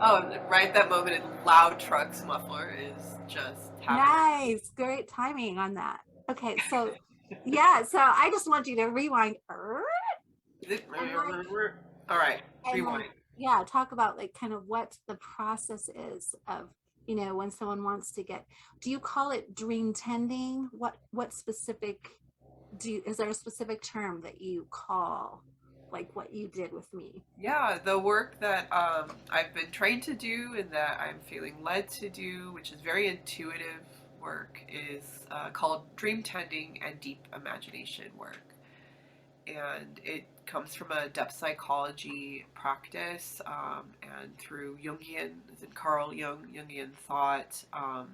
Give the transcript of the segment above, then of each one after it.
Oh, right at that moment, a loud truck's muffler is just happening. Nice, great timing on that. Okay, so yeah, so I just want you to rewind and like All right, and like rewind. yeah, talk about like kind of what the process is of, when someone wants to get, do you call it dream tending? What specific is there a specific term that you call like what you did with me? Yeah, the work that I've been trained to do and that I'm feeling led to do, which is very intuitive work, is called dream tending and deep imagination work. And it comes from a depth psychology practice and through Jungian, as in Carl Jung, Jungian thought,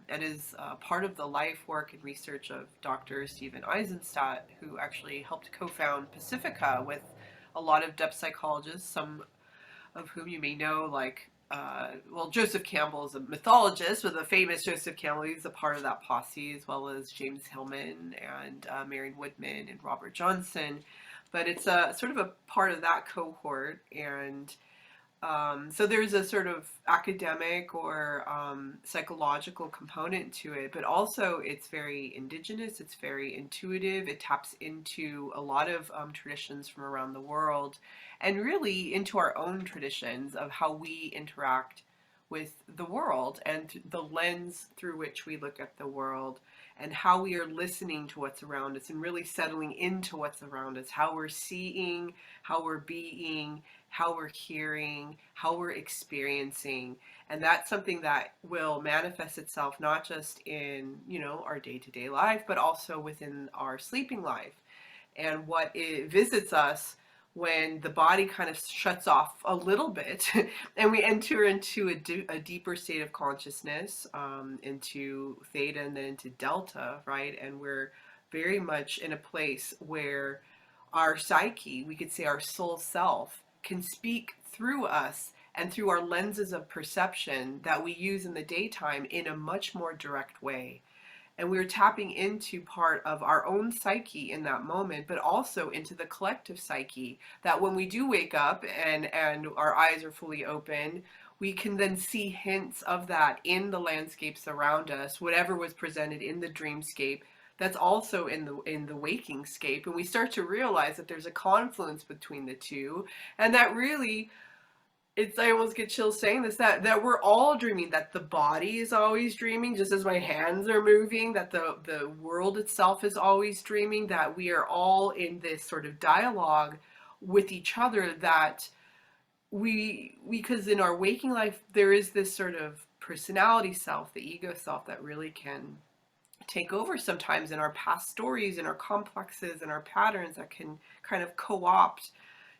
and is part of the life work and research of Dr. Stephen Eisenstadt, who actually helped co-found Pacifica with a lot of depth psychologists, some of whom you may know, like, well, Joseph Campbell is a mythologist, but the famous Joseph Campbell, he's a part of that posse, as well as James Hillman and Marion Woodman and Robert Johnson. But it's a sort of a part of that cohort, and so there's a sort of academic or psychological component to it, but also it's very indigenous, it's very intuitive, it taps into a lot of traditions from around the world and really into our own traditions of how we interact with the world and the lens through which we look at the world and how we are listening to what's around us and really settling into what's around us, how we're seeing, how we're being, how we're hearing, how we're experiencing. And that's something that will manifest itself not just in, our day-to-day life, but also within our sleeping life. And what it visits us when the body kind of shuts off a little bit and we enter into a deeper state of consciousness, into theta and then into delta, right? And we're very much in a place where our psyche, we could say our soul self, can speak through us and through our lenses of perception that we use in the daytime in a much more direct way. And we're tapping into part of our own psyche in that moment, but also into the collective psyche, that when we do wake up and our eyes are fully open, we can then see hints of that in the landscapes around us, whatever was presented in the dreamscape that's also in the waking scape. And we start to realize that there's a confluence between the two, and that really, I almost get chills saying this, that we're all dreaming, that the body is always dreaming, just as my hands are moving, that the world itself is always dreaming, that we are all in this sort of dialogue with each other, that because in our waking life there is this sort of personality self, the ego self, that really can take over sometimes in our past stories and our complexes and our patterns that can kind of co-opt,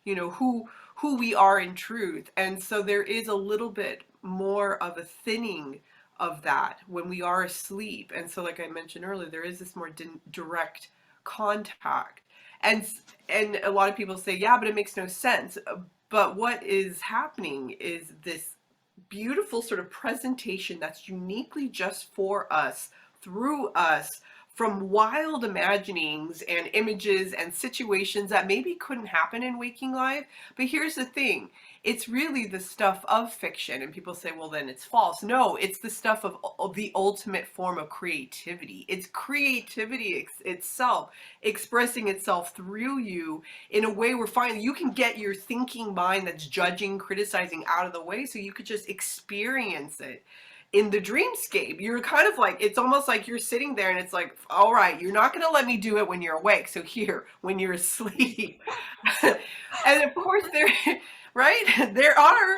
who we are in truth. And so there is a little bit more of a thinning of that when we are asleep. And so, like I mentioned earlier, there is this more direct contact. And and a lot of people say, yeah, but it makes no sense. But what is happening is this beautiful sort of presentation that's uniquely just for us, through us, from wild imaginings and images and situations that maybe couldn't happen in waking life. But here's the thing, it's really the stuff of fiction. And people say, well, then it's false. No, it's the stuff of the ultimate form of creativity. It's creativity itself expressing itself through you in a way where finally you can get your thinking mind that's judging, criticizing out of the way, so you could just experience it in the dreamscape. You're kind of like, it's almost like you're sitting there and it's like, all right, you're not going to let me do it when you're awake, so here, when you're asleep. And of course there, right, there are.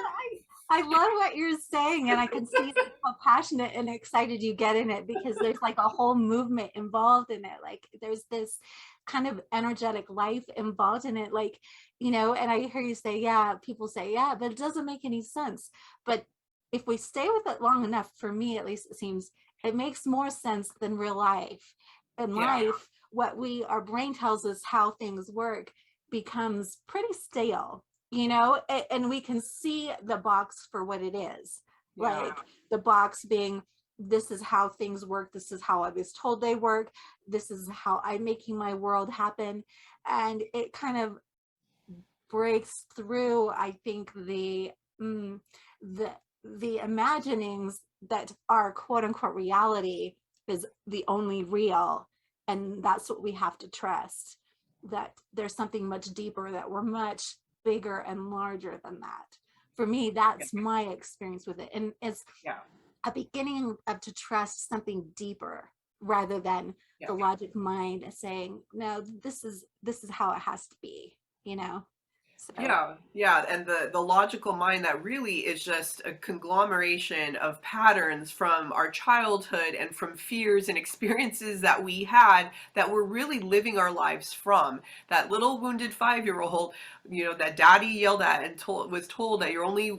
I love what you're saying, and I can see like how passionate and excited you get in it because there's like a whole movement involved in it. Like there's this kind of energetic life involved in it. Like, and I hear you say, yeah, people say, yeah, but it doesn't make any sense. But if we stay with it long enough, for me at least, it seems it makes more sense than real life. In Yeah, life, our brain tells us how things work becomes pretty stale, and we can see the box for what it is, yeah, like the box being, this is how things work, this is how I was told they work, this is how I'm making my world happen. And it kind of breaks through, I think, the the imaginings that are quote unquote reality is the only real, and that's what we have to trust, that there's something much deeper, that we're much bigger and larger than that. For me, Yeah. that's my experience with it, and it's Yeah. a beginning of to trust something deeper rather than Yeah. the logic mind saying no, this is how it has to be, you know. So Yeah, yeah, and the logical mind that really is just a conglomeration of patterns from our childhood and from fears and experiences that we had that we're really living our lives from. That little wounded 5-year-old, that daddy yelled at and was told that you're only,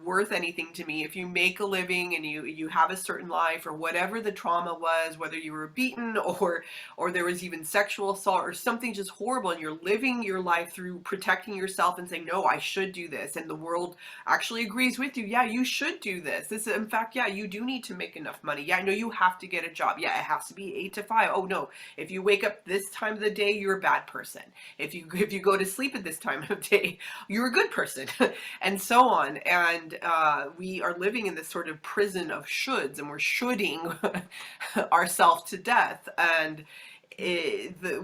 worth anything to me if you make a living and you have a certain life, or whatever the trauma was, whether you were beaten or there was even sexual assault or something just horrible, and you're living your life through protecting yourself and saying, no, I should do this, and the world actually agrees with you. Yeah, you should do this, in fact, yeah, you do need to make enough money. Yeah, no, you have to get a job. Yeah, it has to be 8 to 5. Oh no, if you wake up this time of the day, you're a bad person. If you go to sleep at this time of day, you're a good person. And so on. And we are living in this sort of prison of shoulds, and we're shoulding ourselves to death. And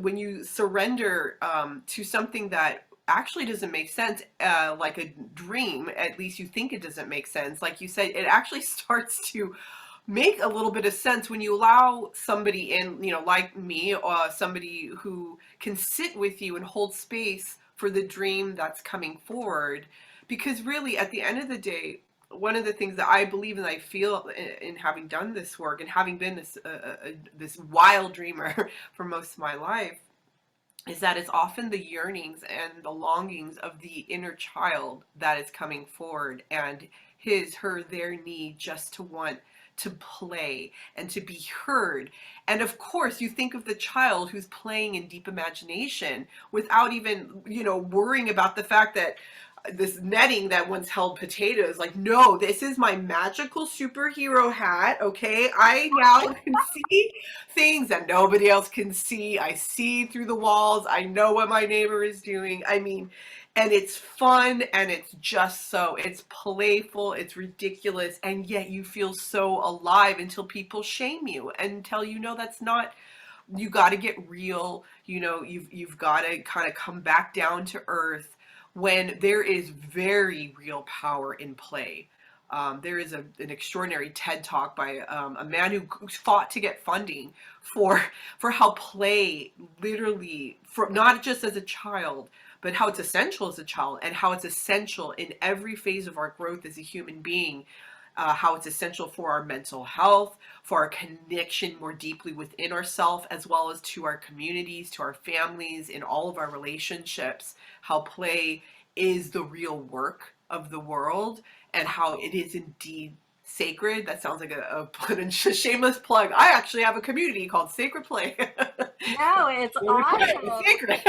when you surrender to something that actually doesn't make sense, like a dream, at least you think it doesn't make sense, like you said, it actually starts to make a little bit of sense when you allow somebody in, like me, somebody who can sit with you and hold space for the dream that's coming forward. Because really, at the end of the day, one of the things that I believe and I feel in having done this work and having been this wild dreamer for most of my life is that it's often the yearnings and the longings of the inner child that is coming forward, and their need just to want to play and to be heard. And of course, you think of the child who's playing in deep imagination without even, worrying about the fact that this netting that once held potatoes, like, no, this is my magical superhero hat. Okay, I now can see things that nobody else can see. I see through the walls. I know what my neighbor is doing. I mean, and it's fun, and it's just so, it's playful, it's ridiculous, and yet you feel so alive until people shame you and tell you, no, that's not, you got to get real. You've got to kind of come back down to earth, when there is very real power in play. There is an extraordinary TED talk by a man who fought to get funding for how play literally, for not just as a child, but how it's essential as a child, and how it's essential in every phase of our growth as a human being. How it's essential for our mental health, for our connection more deeply within ourselves, as well as to our communities, to our families, in all of our relationships. How play is the real work of the world, and how it is indeed sacred. That sounds like a shameless plug. I actually have a community called Sacred Play. no, it's awesome. It's sacred.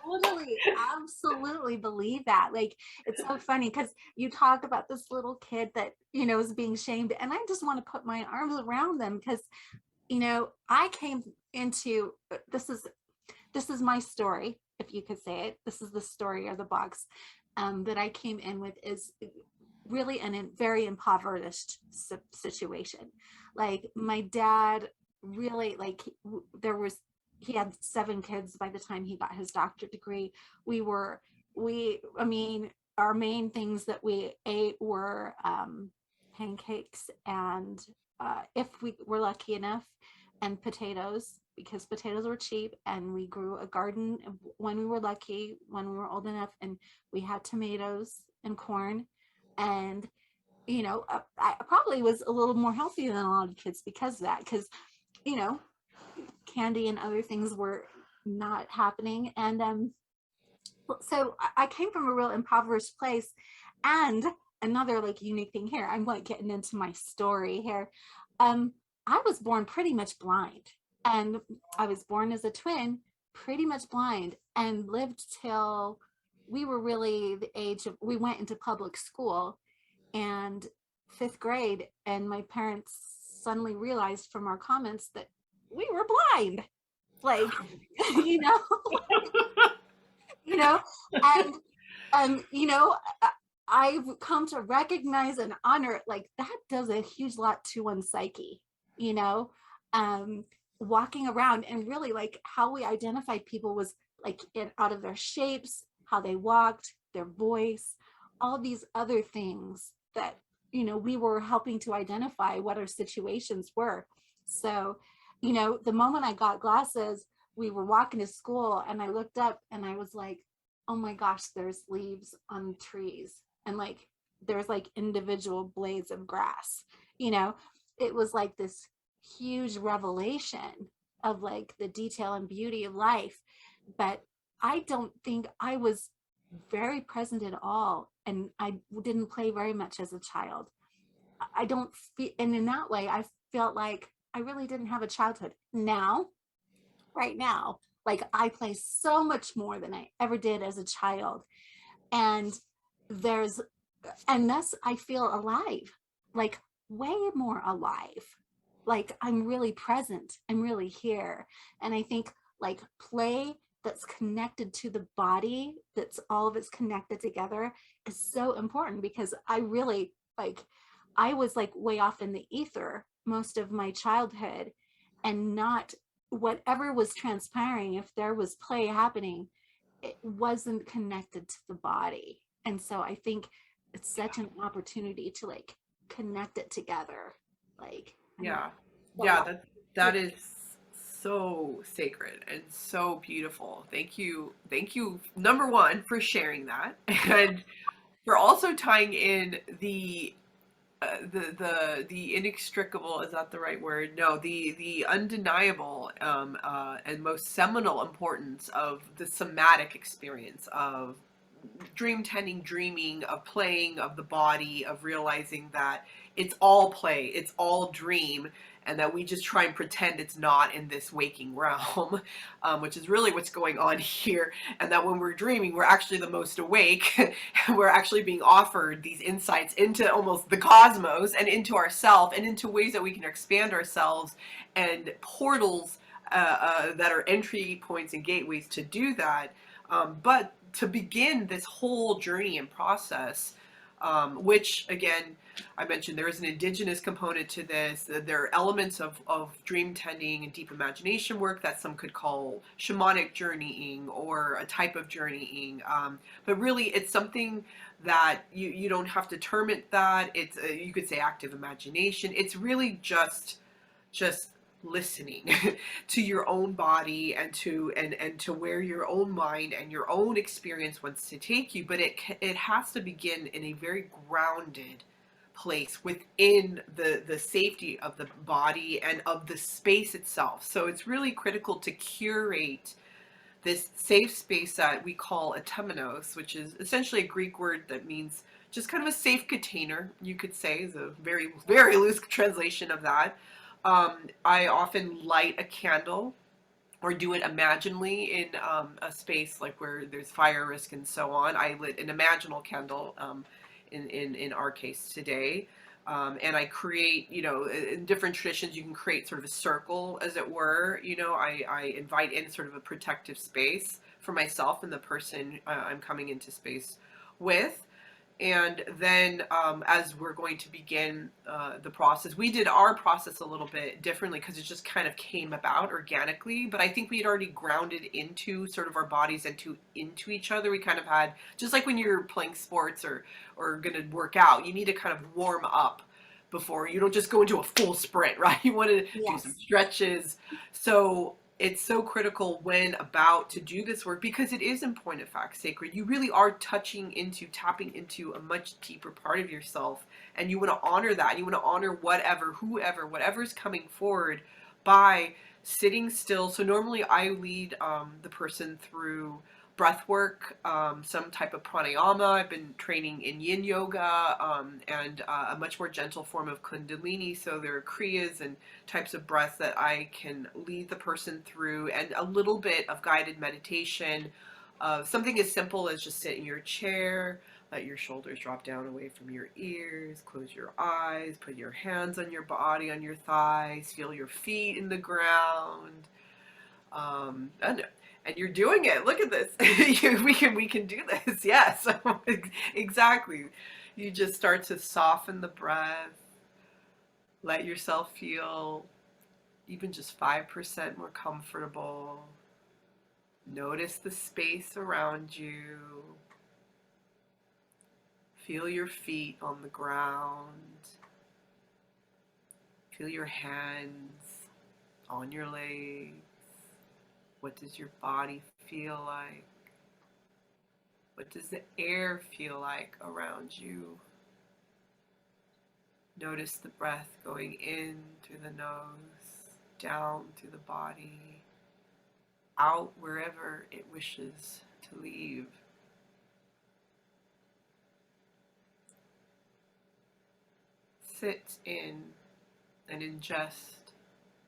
Totally, absolutely believe that. Like, it's so funny because you talk about this little kid that is being shamed, and I just want to put my arms around them because I came into this is my story, if you could say it. This is the story or the box that I came in with, is really in a very impoverished situation. Like, my dad really, like, he had 7 kids by the time he got his doctorate degree. I mean, our main things that we ate were pancakes and if we were lucky enough, and potatoes, because potatoes were cheap, and we grew a garden when we were lucky, when we were old enough, and we had tomatoes and corn. And I probably was a little more healthy than a lot of kids because of that, because you know candy and other things were not happening. And so I came from a real impoverished place. And another like unique thing here, I'm like getting into my story here. um I was born pretty much blind, and I was born as a twin, pretty much blind, and lived till we were really the age of, we went into public school and 5th grade, and my parents suddenly realized from our comments that we were blind, like you know you know and I I've come to recognize and honor it, like that does a huge lot to one's psyche, you know. um Walking around and really like how we identified people was like out of their shapes, how they walked, their voice, all these other things that, you know, we were helping to identify what our situations were. So, you know, the moment I got glasses, we were walking to school and I looked up and I was like, oh my gosh, there's leaves on trees, and like there's like individual blades of grass, you know. It was like this huge revelation of like the detail and beauty of life. But I don't think I was very present at all, and I didn't play very much as a child. I don't feel, and in that way I felt like I really didn't have a childhood. Now, right now, like I play so much more than I ever did as a child. And there's, and thus I feel alive, like way more alive. Like I'm really present, I'm really here. And I think like play that's connected to the body, that's all of it's connected together, is so important, because I really like, I was like way off in the ether most of my childhood, and not whatever was transpiring, if there was play happening, it wasn't connected to the body. And so I think it's such an opportunity to like connect it together. Like, and Yeah. the Yeah, light. that is so sacred and so beautiful. Thank you. Thank you, number one, for sharing that. And for also tying in the inextricable, is that the right word? No, the undeniable and most seminal importance of the somatic experience of dream tending, dreaming, of playing, of the body, of realizing that it's all play, it's all dream, and that we just try and pretend it's not in this waking realm, which is really what's going on here. And that when we're dreaming, we're actually the most awake, and we're actually being offered these insights into almost the cosmos and into ourself and into ways that we can expand ourselves, and portals that are entry points and gateways to do that. But to begin this whole journey and process, which again, I mentioned there is an indigenous component to this. There are elements of dream tending and deep imagination work that some could call shamanic journeying or a type of journeying. But really, it's something that you don't have to term it that. It's you could say active imagination. It's really just listening to your own body and to where your own mind and your own experience wants to take you. But it has to begin in a very grounded place within the safety of the body and of the space itself. So it's really critical to curate this safe space that we call a temenos, which is essentially a Greek word that means just kind of a safe container, you could say, is a very, very loose translation of that. I often light a candle or do it imaginally in a space like where there's fire risk and so on. I lit an imaginal candle in our case today. And I create, you know, in different traditions, you can create sort of a circle, as it were. You know, I invite in sort of a protective space for myself and the person I'm coming into space with. And then as we're going to begin the process, we did our process a little bit differently because it just kind of came about organically. But I think we had already grounded into sort of our bodies and into each other. We kind of had, just like when you're playing sports or going to work out, you need to kind of warm up before. You don't just go into a full sprint, right? You want to do some Yes. stretches. So it's so critical when about to do this work, because it is in point of fact sacred. You really are tapping into a much deeper part of yourself, and you want to honor that. You want to honor whatever's coming forward by sitting still. So normally I lead the person through breath work, some type of pranayama. I've been training in yin yoga and a much more gentle form of kundalini. So there are kriyas and types of breaths that I can lead the person through, and a little bit of guided meditation. Something as simple as just sit in your chair, let your shoulders drop down away from your ears, close your eyes, put your hands on your body, on your thighs, feel your feet in the ground. And you're doing it. Look at this. We can do this. Yes, exactly. You just start to soften the breath. Let yourself feel even just 5% more comfortable. Notice the space around you. Feel your feet on the ground. Feel your hands on your legs. What does your body feel like? What does the air feel like around you? Notice the breath going in through the nose, down through the body, out wherever it wishes to leave. Sit in and ingest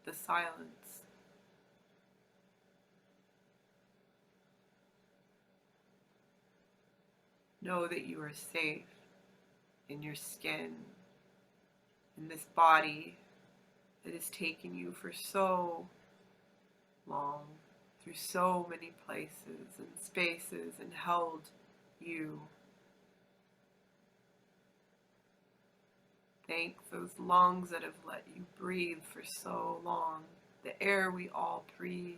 the silence. Know that you are safe in your skin, in this body that has taken you for so long, through so many places and spaces, and held you. Thank those lungs that have let you breathe for so long. The air we all breathe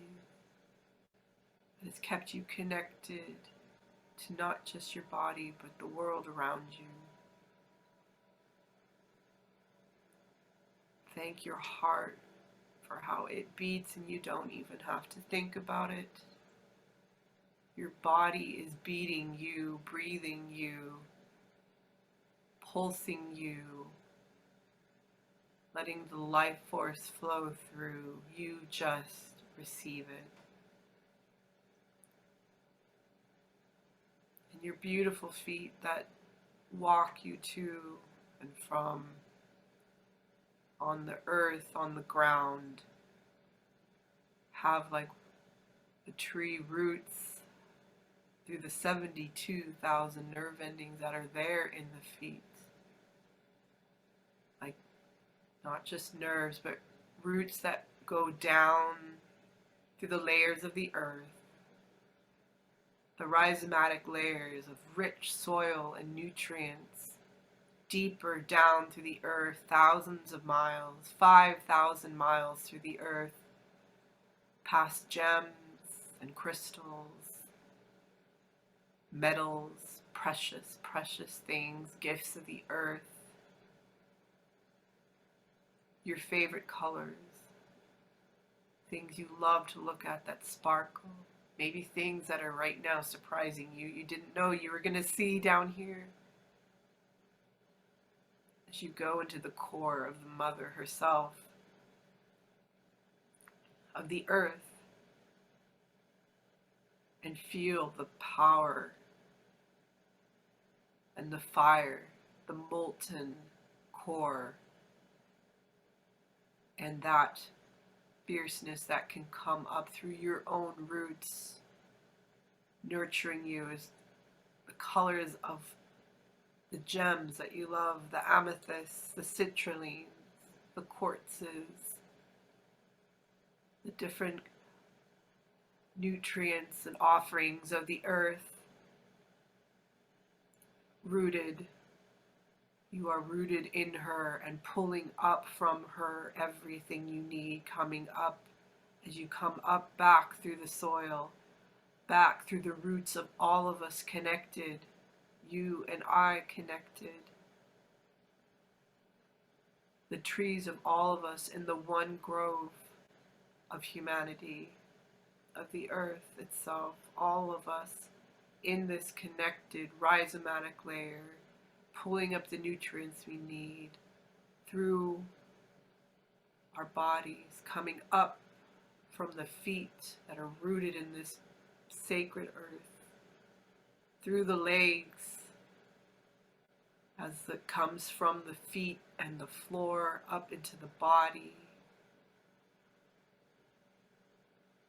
that has kept you connected to not just your body, but the world around you. Thank your heart for how it beats and you don't even have to think about it. Your body is beating you, breathing you, pulsing you, letting the life force flow through. You just receive it. And your beautiful feet that walk you to and from, on the earth, on the ground, have like the tree roots through the 72,000 nerve endings that are there in the feet. Like not just nerves, but roots that go down through the layers of the earth, the rhizomatic layers of rich soil and nutrients, deeper down through the earth, thousands of miles, 5,000 miles through the earth, past gems and crystals, metals, precious, precious things, gifts of the earth, your favorite colors, things you love to look at that sparkle, maybe things that are right now surprising you, you didn't know you were going to see down here. As you go into the core of the mother herself, of the earth, and feel the power and the fire, the molten core, and that fierceness that can come up through your own roots, nurturing you as the colors of the gems that you love, the amethysts, the citrulline, the quartzes, the different nutrients and offerings of the earth. Rooted, you are rooted in her and pulling up from her everything you need, coming up as you come up back through the soil, back through the roots of all of us connected, you and I connected. The trees of all of us in the one grove of humanity, of the earth itself, all of us in this connected rhizomatic layer, pulling up the nutrients we need through our bodies, coming up from the feet that are rooted in this sacred earth, through the legs as it comes from the feet and the floor up into the body,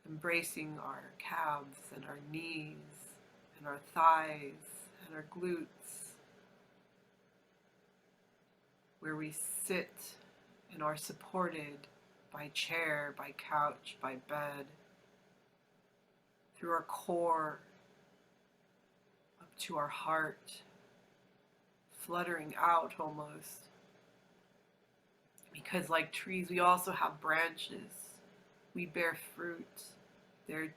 embracing our calves and our knees and our thighs and our glutes, where we sit and are supported by chair, by couch, by bed, through our core, up to our heart, fluttering out almost. Because, like trees, we also have branches. We bear fruit. They're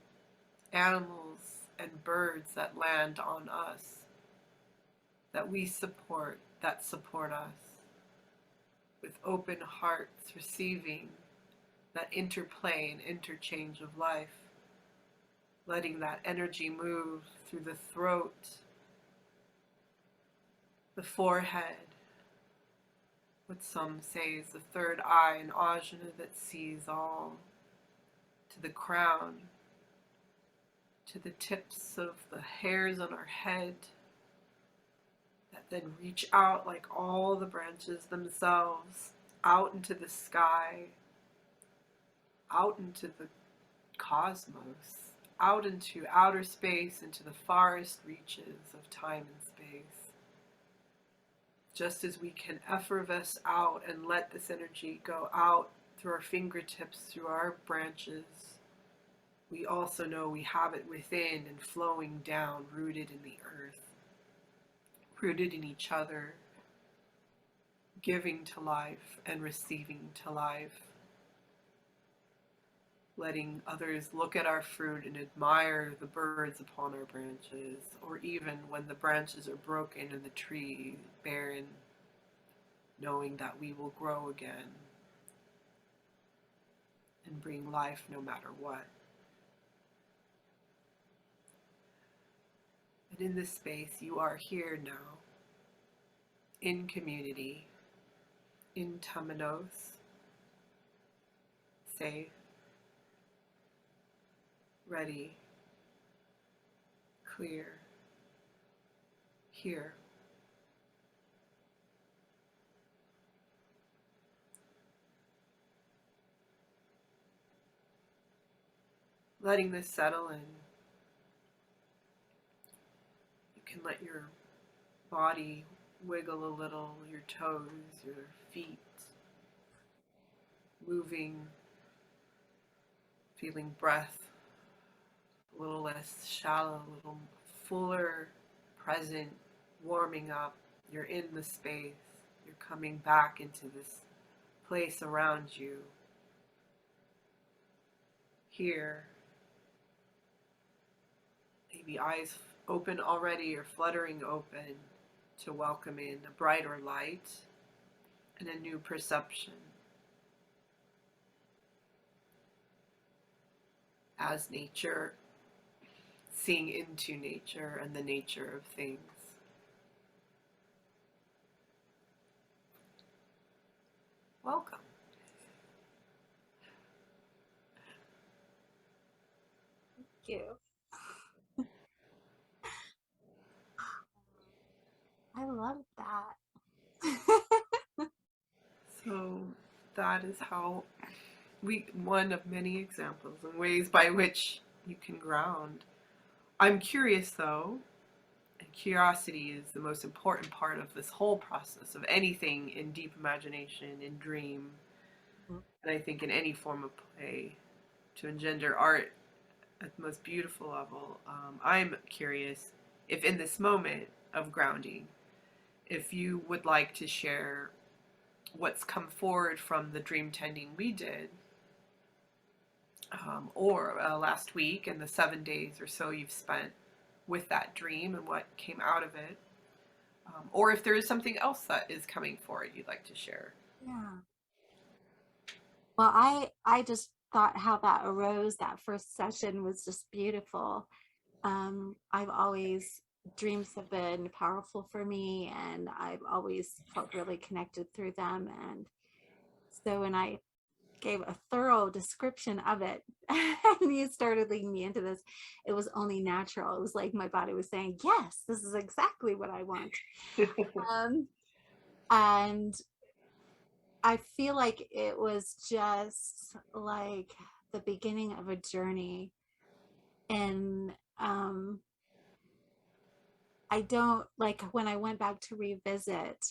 animals and birds that land on us, that we support, that support us. With open hearts, receiving that interplay and interchange of life, letting that energy move through the throat, the forehead, what some say is the third eye, an ajna that sees all, to the crown, to the tips of the hairs on our head, that then reach out like all the branches themselves, out into the sky, out into the cosmos, out into outer space, into the farthest reaches of time and space. Just as we can effervesce out and let this energy go out through our fingertips, through our branches, we also know we have it within and flowing down, rooted in the earth, rooted in each other, giving to life and receiving to life, letting others look at our fruit and admire the birds upon our branches, or even when the branches are broken and the tree barren, knowing that we will grow again and bring life no matter what. And in this space, you are here now, in community, in Tamanos, safe, ready, clear, here. Letting this settle in, you can let your body wiggle a little, your toes, your feet, moving, feeling breath a little less shallow, a little fuller, present, warming up. You're in the space. You're coming back into this place around you. Here, maybe eyes open already or fluttering open to welcome in a brighter light and a new perception. As nature, seeing into nature and the nature of things. Welcome. Thank you. I love that. So that is how one of many examples and ways by which you can ground. I'm curious though, and curiosity is the most important part of this whole process of anything in deep imagination, in dream, and I think in any form of play to engender art at the most beautiful level. I'm curious if in this moment of grounding, if you would like to share what's come forward from the dream tending we did, or last week and the 7 days or so you've spent with that dream and what came out of it, or if there is something else that is coming forward you'd like to share. Yeah. Well, I just thought how that arose, that first session was just beautiful. I've always, dreams have been powerful for me, and I've always felt really connected through them. And so when I gave a thorough description of it and you started leading me into this, it was only natural. It was like my body was saying, yes, this is exactly what I want. And I feel like it was just like the beginning of a journey. And I don't, like, when I went back to revisit,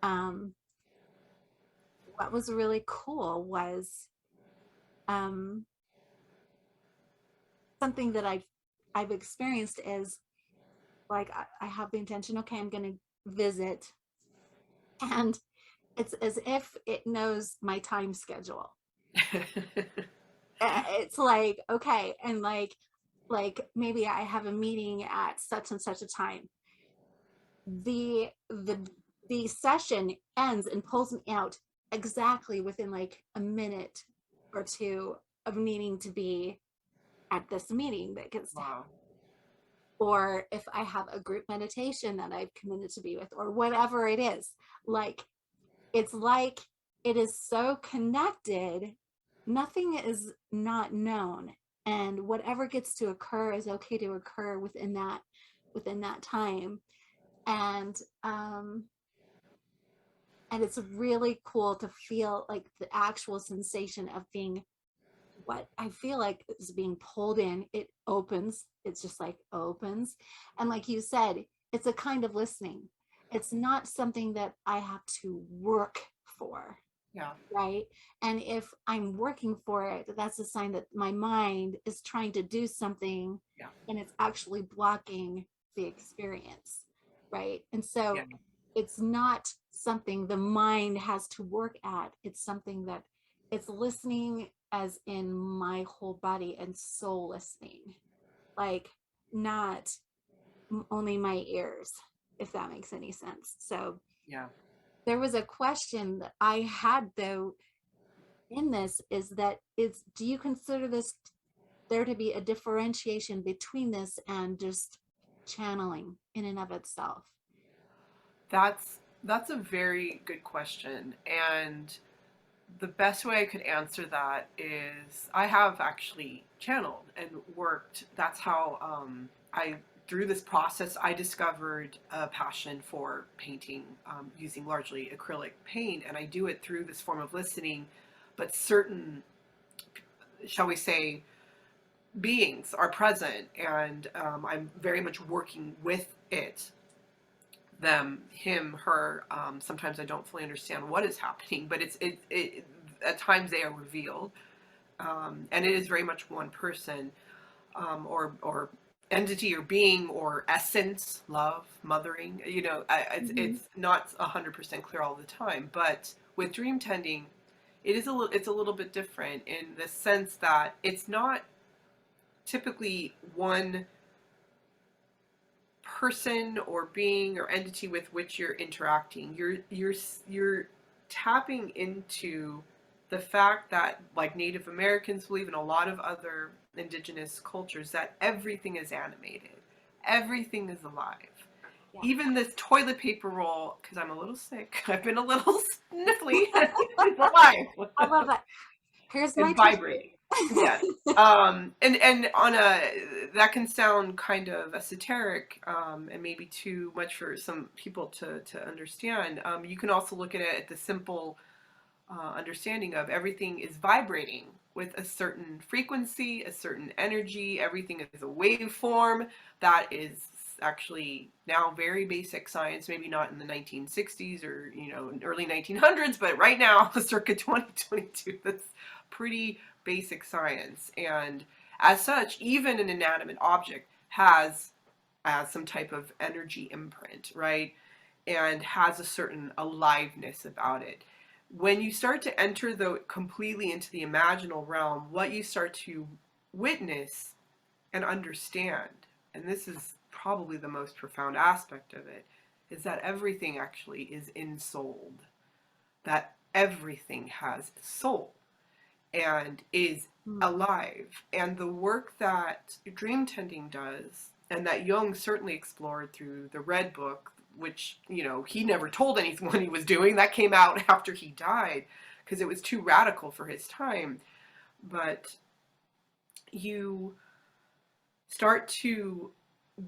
um, what was really cool was, some something that I've experienced is like I have the intention, okay, I'm going to visit, and it's as if it knows my time schedule. It's like, okay, and like maybe I have a meeting at such and such a time. The session ends and pulls me out exactly within like a minute or two of needing to be at this meeting that gets to happen. Wow. Or if I have a group meditation that I've committed to be with, or whatever it is, like it's like it is so connected, nothing is not known, and whatever gets to occur is okay to occur within that time. And and it's really cool to feel like the actual sensation of being, what I feel like is being pulled in. It opens, it's just like opens. And like you said, it's a kind of listening. It's not something that I have to work for, Yeah. right? And if I'm working for it, that's a sign that my mind is trying to do something Yeah. and it's actually blocking the experience, right? And Yeah. so it's not something the mind has to work at. It's something that it's listening, as in my whole body and soul listening, like not only my ears, if that makes any sense. So Yeah. there was a question that I had though in this, is that is, do you consider this there to be a differentiation between this and just channeling in and of itself? That's a very good question. And the best way I could answer that is I have actually channeled and worked. That's how I, through this process, I discovered a passion for painting using largely acrylic paint. And I do it through this form of listening, but certain, shall we say, beings are present, and I'm very much working with it, them, him, her. Sometimes I don't fully understand what is happening, but it at times they are revealed, and it is very much one person, or entity or being or essence, love, mothering. You know, Mhm. it's not 100% clear all the time, but with dream tending, it's a little bit different in the sense that it's not typically one person or being or entity with which you're interacting. You're tapping into the fact that, like Native Americans believe, and a lot of other indigenous cultures, that everything is animated, everything is alive. Yeah. Even this toilet paper roll, because I'm a little sick, I've been a little sniffly, it's alive. I love that. Here's my And tissue. vibrating. Yes. And on a, that can sound kind of esoteric, and maybe too much for some people to understand. You can also look at it at the simple understanding of everything is vibrating with a certain frequency, a certain energy. Everything is a waveform that is actually now very basic science, maybe not in the 1960s or, you know, early 1900s, but right now, circa 2022, that's pretty basic science. And as such, even an inanimate object has some type of energy imprint, right? And has a certain aliveness about it. When you start to enter though completely into the imaginal realm, what you start to witness and understand, and this is probably the most profound aspect of it, is that everything actually is ensouled. That everything has soul and is Mm. alive. And the work that dream tending does, and that Jung certainly explored through the Red Book, which, you know, he never told anyone he was doing. That came out after he died because it was too radical for his time. But you start to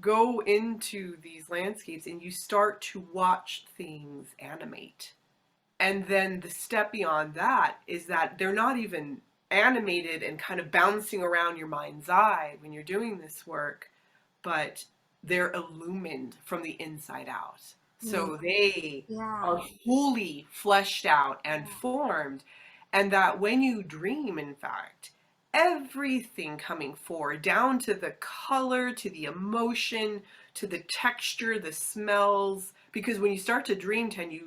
go into these landscapes and you start to watch things animate. And then the step beyond that is that they're not even animated and kind of bouncing around your mind's eye when you're doing this work, but they're illumined from the inside out. Mm. So they Yeah. are fully fleshed out and Yeah. formed. And that when you dream, in fact, everything coming forward, down to the color, to the emotion, to the texture, the smells. Because when you start to dream tend,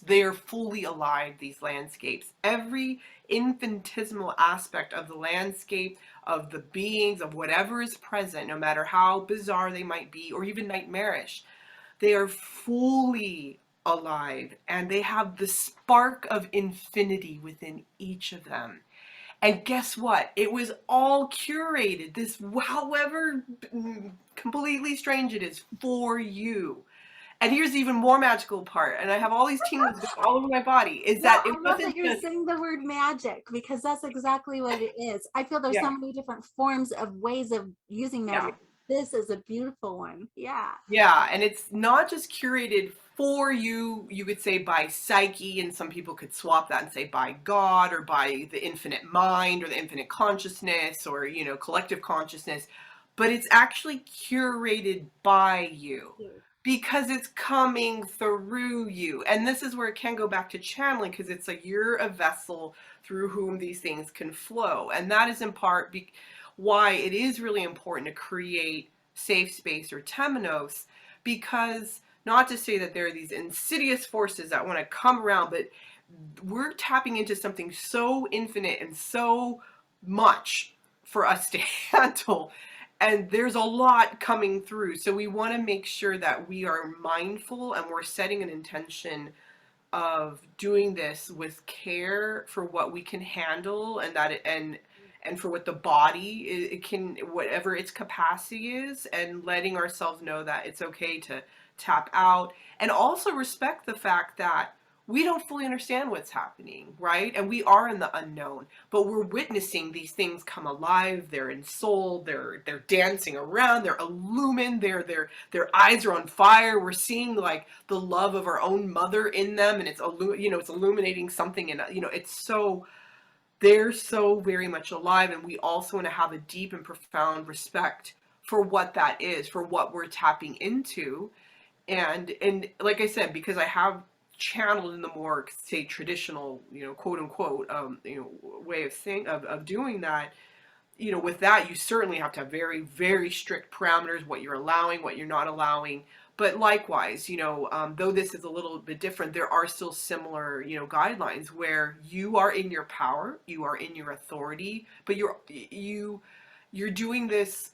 they're fully alive, these landscapes. Every infinitesimal aspect of the landscape, of the beings, of whatever is present, no matter how bizarre they might be, or even nightmarish, they are fully alive, and they have the spark of infinity within each of them. And guess what? It was all curated. This, however completely strange it is, for you. And here's the even more magical part, and I have all these tingles going all over my body, is No, that it I love that wasn't you're just, saying the word magic because that's exactly what it is. I feel there's so yeah, many different forms of ways of using yeah, magic. This is a beautiful one. Yeah. yeah. And it's not just curated for you, you could say by psyche, and some people could swap that and say by God, or by the infinite mind, or the infinite consciousness, or, collective consciousness. But it's actually curated by you, because it's coming through you. And this is where it can go back to channeling, because it's like you're a vessel through whom these things can flow. And that is in part why it is really important to create safe space, or temenos, because not to say that there are these insidious forces that want to come around, but we're tapping into something so infinite and so much for us to handle. And there's a lot coming through. So we want to make sure that we are mindful, and we're setting an intention of doing this with care for what we can handle, and and for what the body it can, whatever its capacity is, and letting ourselves know that it's okay to tap out, and also respect the fact that we don't fully understand what's happening, right? And we are in the unknown, but we're witnessing these things come alive. They're ensouled, they're dancing around, they're illumined, their eyes are on fire. We're seeing like the love of our own mother in them, and it's illuminating something, and it's so, they're so very much alive. And we also want to have a deep and profound respect for what that is, for what we're tapping into. And like I said, because I have channeled in the more, say, traditional, quote unquote, way of saying, of doing that, with that, you certainly have to have very, very strict parameters, what you're allowing, what you're not allowing. But likewise, though this is a little bit different, there are still similar, guidelines where you are in your power, you are in your authority, but you're doing this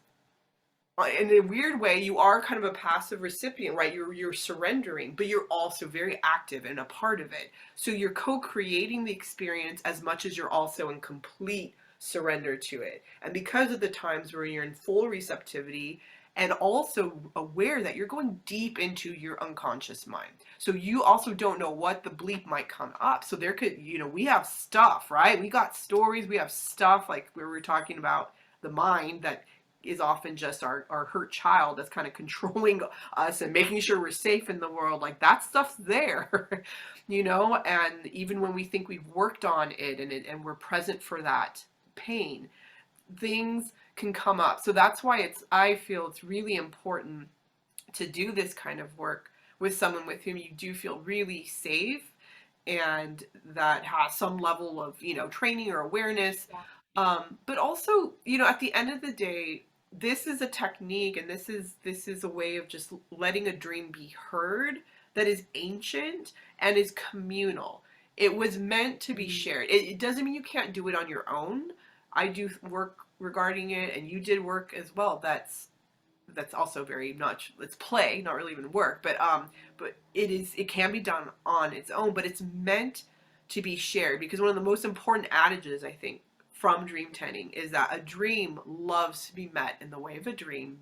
in a weird way. You are kind of a passive recipient, right? You're surrendering, but you're also very active and a part of it. So you're co-creating the experience as much as you're also in complete surrender to it. And because of the times where you're in full receptivity, and also aware that you're going deep into your unconscious mind. So you also don't know what the bleep might come up. So there could, we have stuff, right? We got stories, we have stuff like we were talking about the mind that is often just our hurt child that's kind of controlling us and making sure we're safe in the world. Like that stuff's there, and even when we think we've worked on it, and we're present for that pain, things can come up. So that's why I feel it's really important to do this kind of work with someone with whom you do feel really safe, and that has some level of, training or awareness. Yeah. But also, at the end of the day, this is a technique, and this is a way of just letting a dream be heard, that is ancient and is communal. It was meant to be shared. It doesn't mean you can't do it on your own. I do work regarding it, and you did work as well. That's also very much, it's play, not really even work, but it can be done on its own, but it's meant to be shared, because one of the most important adages, I think, from dream tending is that a dream loves to be met in the way of a dream.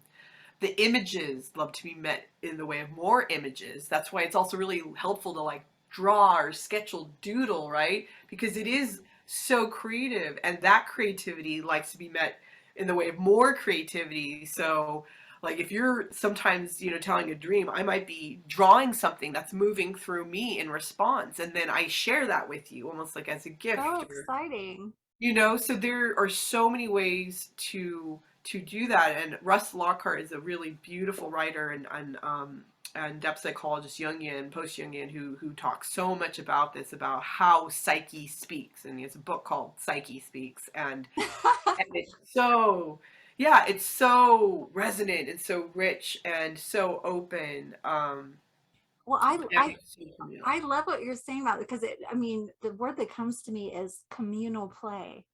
The images love to be met in the way of more images. That's why it's also really helpful to like draw or sketch or doodle, right? Because it is so creative, and that creativity likes to be met in the way of more creativity. So like if you're sometimes, telling a dream, I might be drawing something that's moving through me in response, and then I share that with you almost like as a So gift, or exciting. so there are so many ways to do that. And Russ Lockhart is a really beautiful writer, and and depth psychologist Jungian, post Jungian, who talks so much about this, about how psyche speaks, and he has a book called Psyche Speaks, and it's so, yeah, it's so resonant and so rich and so open, Well, and so communal. I love what you're saying about it, because I mean, the word that comes to me is communal play,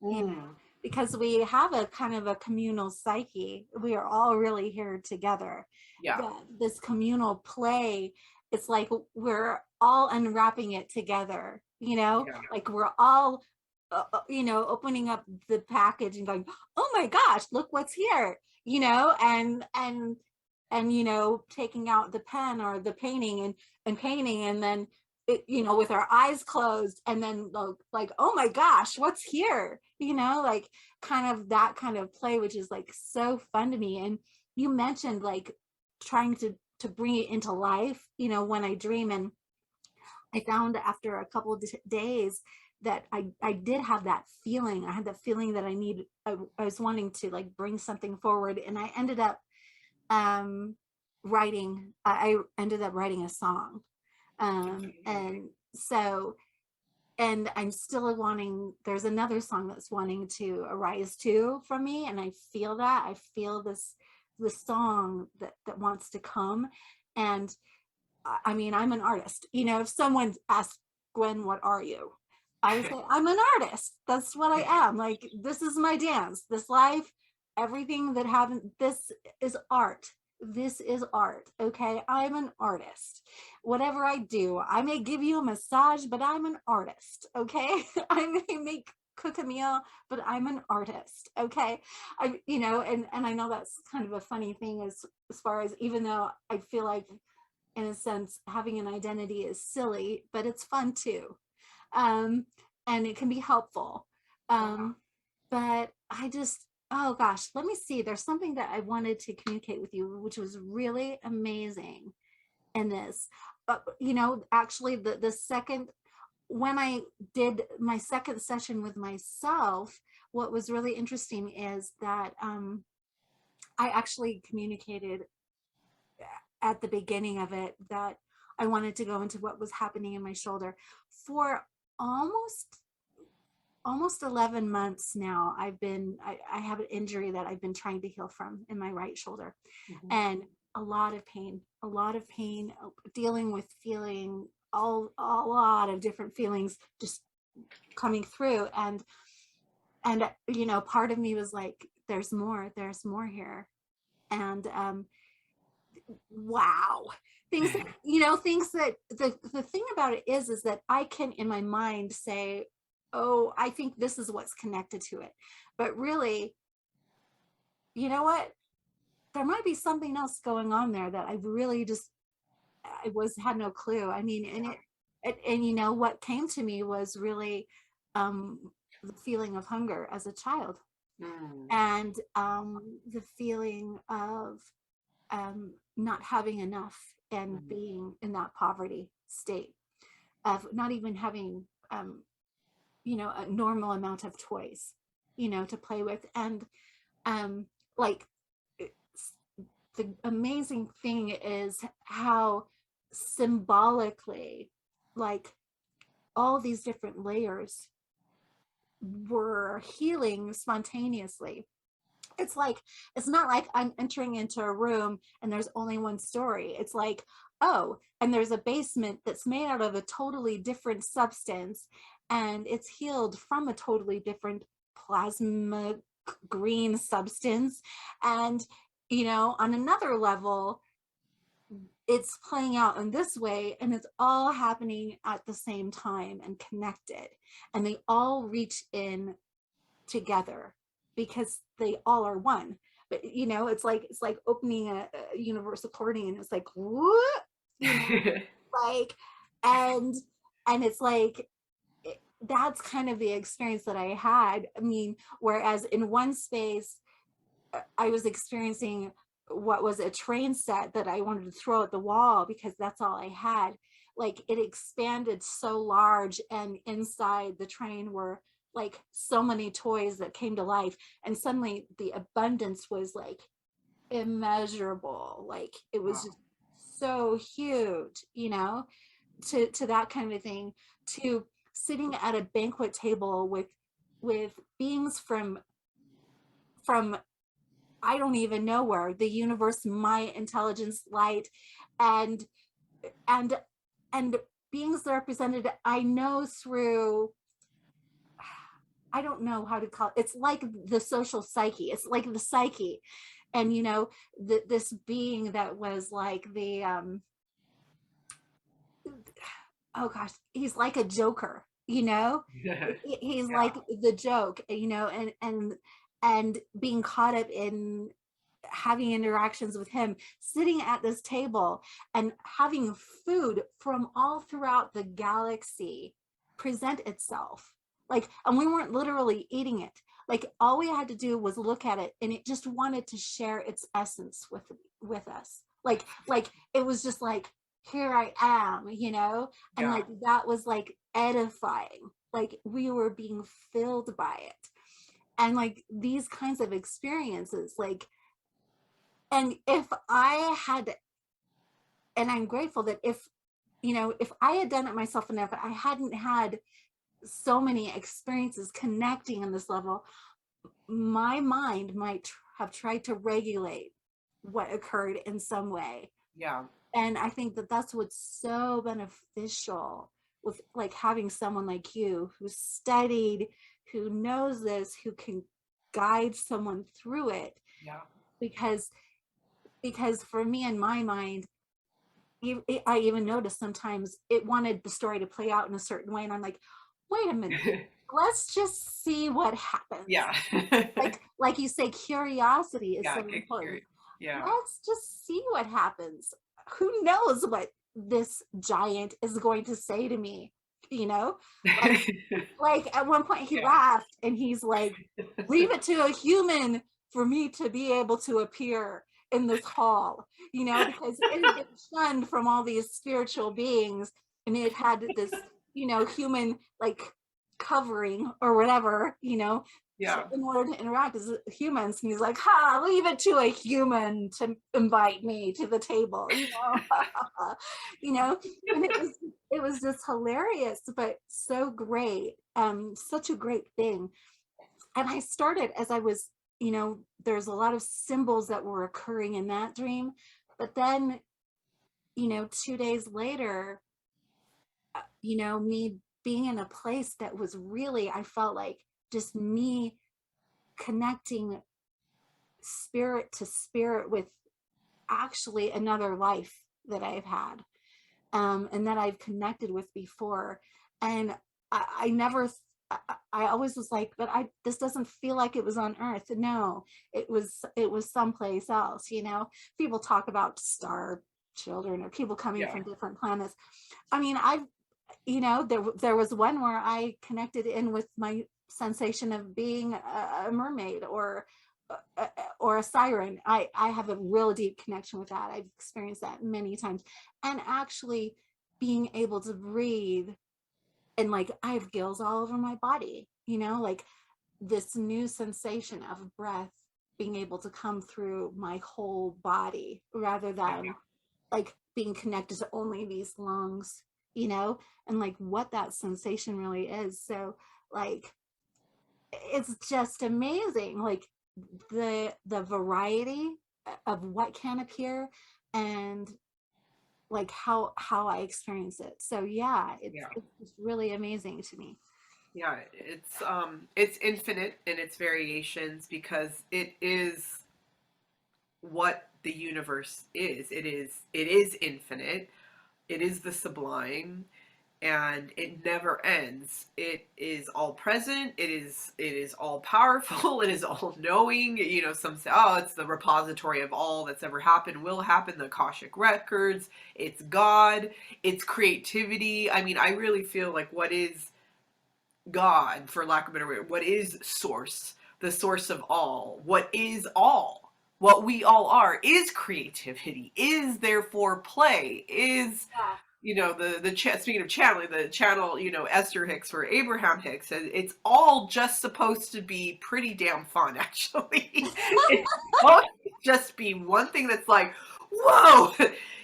you know, Mm, because we have a kind of a communal psyche. We are all really here together. yeah, This communal play, it's like we're all unwrapping it together, you know, yeah, like we're all, you know, opening up the package and going, oh my gosh, look what's here, you know, and you know, taking out the pen or the painting and painting, and then it, you know, with our eyes closed, and then like, oh my gosh, what's here, you know, like kind of that kind of play, which is like so fun to me. And you mentioned like trying to bring it into life, you know, when I dream. And I found after a couple of days that I did have that feeling. I had that feeling that I was wanting to like bring something forward, and I ended up um I ended up writing a song. okay. And so, and I'm still wanting, there's another song that's wanting to arise too from me, and I feel that. I feel this song that wants to come. And I mean, I'm an artist. You know, if someone asked, Gwen, what are you? I would say, I'm an artist. That's what I am. Like, this is my dance, this life, everything that happened. This is art. This is art. Okay. I'm an artist. Whatever I do, I may give you a massage, but I'm an artist. Okay. I may cook a meal, but I'm an artist. Okay. You know, and I know that's kind of a funny thing as far as, even though I feel like in a sense having an identity is silly, but it's fun too. um and it can be helpful. Yeah. um but I just, oh gosh, let me see, there's something that I wanted to communicate with you, which was really amazing in this. You know, actually the second, when I did my second session with myself, what was really interesting is that I actually communicated at the beginning of it that I wanted to go into what was happening in my shoulder for almost 11 months now. I have an injury that I've been trying to heal from in my right shoulder, Mhm. and a lot of pain, dealing with feeling a lot of different feelings just coming through. And you know, part of me was like, there's more here. And wow, things that, you know, things that the thing about it is that I can in my mind say, oh, I think this is what's connected to it, but really, you know what, there might be something else going on there that I really just, I was had no clue. I mean, and you know what came to me was really um the feeling of hunger as a child, Mm, and the feeling of not having enough and mhm, being in that poverty state of not even having, you know, a normal amount of toys, you know, to play with. And um, like, the amazing thing is how symbolically, like, all these different layers were healing spontaneously. It's like, it's not like I'm entering into a room and there's only one story. It's like, oh, and there's a basement that's made out of a totally different substance, and it's healed from a totally different plasma green substance. And you know, on another level, it's playing out in this way, and it's all happening at the same time and connected, and they all reach in together because they all are one. But you know, it's like opening a universal accordion. It's like, what, you know, like, and it's like, that's kind of the experience that I had. I mean, whereas in one space I was experiencing what was a train set that I wanted to throw at the wall because that's all I had. Like, it expanded so large, and inside the train were like so many toys that came to life. And suddenly the abundance was like immeasurable. Like, it was wow. just so huge, you know, to that kind of thing, to sitting at a banquet table with beings from I don't even know where, the universe, my intelligence, light, and and and beings represented, I know through, I don't know how to call it. It's like the social psyche. It's like the psyche. And you know, this being that was like the oh gosh, he's like a joker, you know? Yeah. He's like the joke, you know, and being caught up in having interactions with him, sitting at this table and having food from all throughout the galaxy present itself. Like, and we weren't literally eating it. Like all we had to do was look at it and it just wanted to share its essence with us. Like it was just like, here I am, you know? And Yeah. like that was like edifying. Like we were being filled by it. And like these kinds of experiences, like, and if I had, and I'm grateful that if, you know, if I had done it myself enough, I hadn't had so many experiences connecting on this level, my mind might have tried to regulate what occurred in some way. Yeah. And I think that that's what's so beneficial with like having someone like you who studied, who knows this, who can guide someone through it. Yeah. because because for me, in my mind, I even noticed sometimes it wanted the story to play out in a certain way, and I'm like, wait a minute, let's just see what happens. Yeah. Like you say, curiosity is Yeah. so Get important. curious. Yeah. Let's just see what happens. Who knows what this giant is going to say to me, you know? Like like at one point he Yeah. laughed and he's like, leave it to a human for me to be able to appear in this hall, you know, because it had been shunned from all these spiritual beings, and it had this, you know, human like covering or whatever, you know, Yeah. in order to interact as humans. And he's like, ha, leave it to a human to invite me to the table, you know. You know, and it was just hilarious, but so great, such a great thing. And I started as I was, you know, there's a lot of symbols that were occurring in that dream, but then, you know, 2 days later, you know, me being in a place that was really, I felt like just me connecting spirit to spirit with actually another life that I've had, and that I've connected with before. And I never, I always was like, but this doesn't feel like it was on Earth. No, it was someplace else. You know, people talk about star children or people coming Yeah. from different planets. I mean, I've, you know, there was one where I connected in with my sensation of being a mermaid or a siren. I have a real deep connection with that. I've experienced that many times. And actually being able to breathe, and like I have gills all over my body, you know, like this new sensation of breath being able to come through my whole body rather Yeah. than like being connected to only these lungs, you know, and like what that sensation really is. So like it's just amazing, like the variety of what can appear, and like how I experience it. So yeah, Yeah. it's just really amazing to me. Yeah. It's infinite in its variations because it is what the universe is. It is infinite. It is the sublime, and it never ends. It is all present. It is all powerful. It is all knowing. You know, some say, oh, it's the repository of all that's ever happened, will happen, the Akashic records. It's God. It's creativity. I mean, I really feel like what is God, for lack of a better word, what is source, the source of what is all, what we all are, is creativity, is therefore play, is, Yeah. you know, speaking of channeling, the channel, you know, Esther Hicks for Abraham Hicks, and it's all just supposed to be pretty damn fun, actually. It's supposed to just be one thing that's like, whoa,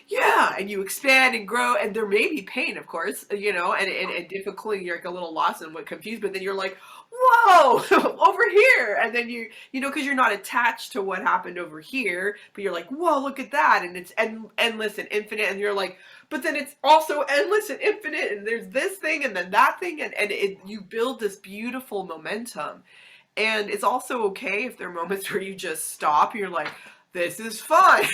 yeah, and you expand and grow, and there may be pain, of course, and difficulty. You're like a little lost and what confused, but then you're like, whoa, over here, and then because you're not attached to what happened over here, but you're like, whoa, look at that, and it's endless and infinite, and you're like, but then it's also endless and infinite, and there's this thing, and then that thing, and you build this beautiful momentum. And it's also okay if there are moments where you just stop. You're like, this is fun.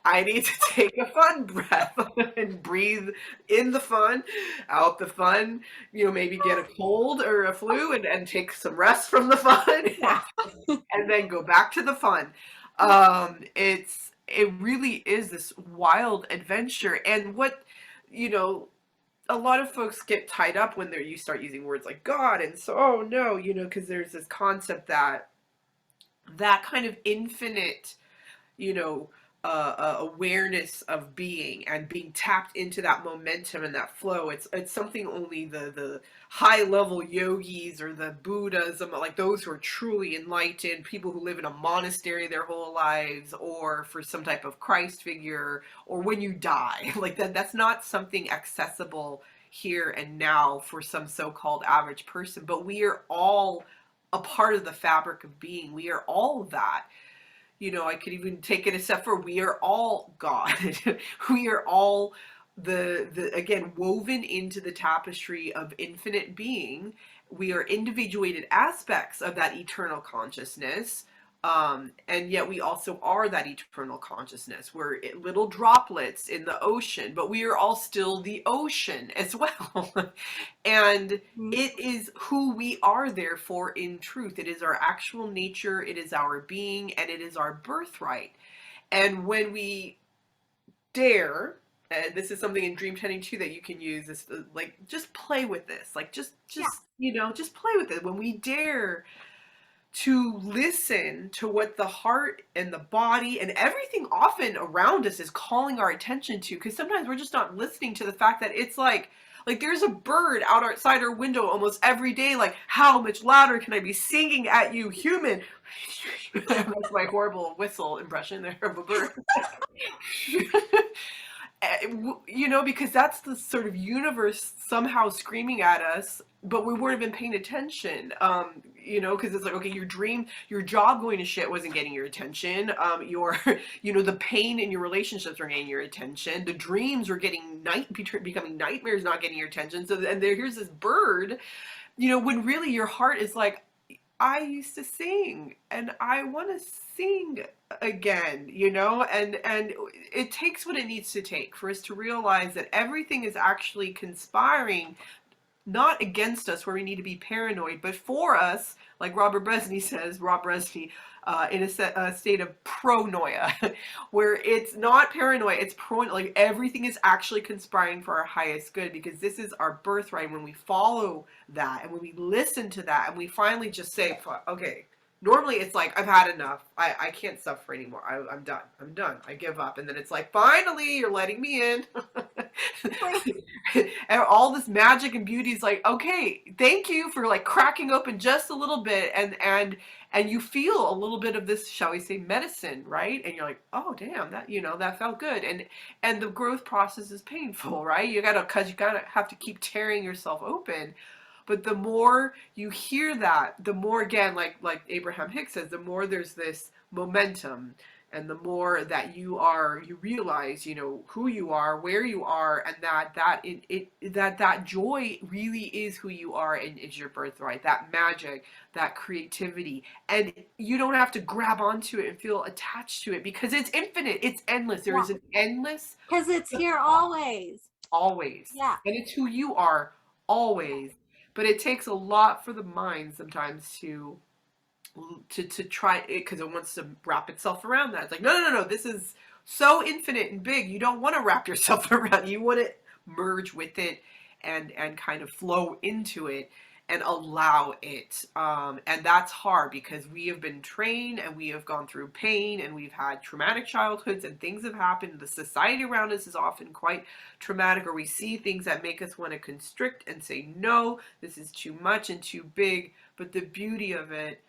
I need to take a fun breath and breathe in the fun, out the fun, maybe get a cold or a flu and take some rest from the fun Yeah. and then go back to the fun. It really is this wild adventure. And you know, a lot of folks get tied up when you start using words like God and so, oh no, because there's this concept that kind of infinite, you know, awareness of being and being tapped into that momentum and that flow. It's something only the high level yogis or the Buddhas, like those who are truly enlightened, people who live in a monastery their whole lives, or for some type of Christ figure, or when you die, like that's not something accessible here and now for some so-called average person. But we are all a part of the fabric of being. We are all that. I could even take it a step further. We are all God. We are all the again woven into the tapestry of infinite being. We are individuated aspects of that eternal consciousness. And yet we also are that eternal consciousness. We're little droplets in the ocean, but we are all still the ocean as well. And it is who we are, therefore, in truth. It is our actual nature, it is our being, and it is our birthright. And when we dare, and this is something in dream tending too that you can use, is like just play with this. Like just just play with it. When we dare to listen to what the heart and the body and everything often around us is calling our attention to, because sometimes we're just not listening to the fact that it's like there's a bird outside our window almost every day, like, how much louder can I be singing at you, human? That's my horrible whistle impression there of a bird. Because that's the sort of universe somehow screaming at us, but we weren't even paying attention. Because it's like, okay, your job going to shit wasn't getting your attention. The pain in your relationships were getting your attention. The dreams were becoming nightmares, not getting your attention. So, and here's this bird, when really your heart is like, I used to sing and I want to sing again, and it takes what it needs to take for us to realize that everything is actually conspiring not against us where we need to be paranoid, but for us, like Rob Bresney, in a state of pronoia, where it's not paranoia, it's like everything is actually conspiring for our highest good, because this is our birthright. When we follow that and when we listen to that and we finally just say, okay, normally it's like, I've had enough. I can't suffer anymore. I'm done. I'm done. I give up. And then it's like, finally, you're letting me in. And all this magic and beauty is like, okay, thank you for like cracking open just a little bit. And you feel a little bit of this, shall we say, medicine, right? And you're like, oh, damn, that felt good. And the growth process is painful, right? Because you gotta have to keep tearing yourself open. But the more you hear that, the more, again, like Abraham Hicks says, the more there's this momentum, and the more that you realize, who you are, where you are, and that joy really is who you are and is your birthright. That magic, that creativity, and you don't have to grab onto it and feel attached to it, because it's infinite, it's endless. There is an endless, because it's here always. always, Yeah. and it's who you are always. But it takes a lot for the mind sometimes to try it, because it wants to wrap itself around that. It's like, no, this is so infinite and big. You don't want to wrap yourself around. You want to merge with it and kind of flow into it and allow it. And that's hard, because we have been trained and we have gone through pain and we've had traumatic childhoods and things have happened. The society around us is often quite traumatic, or we see things that make us want to constrict and say, no, this is too much and too big. But the beauty of it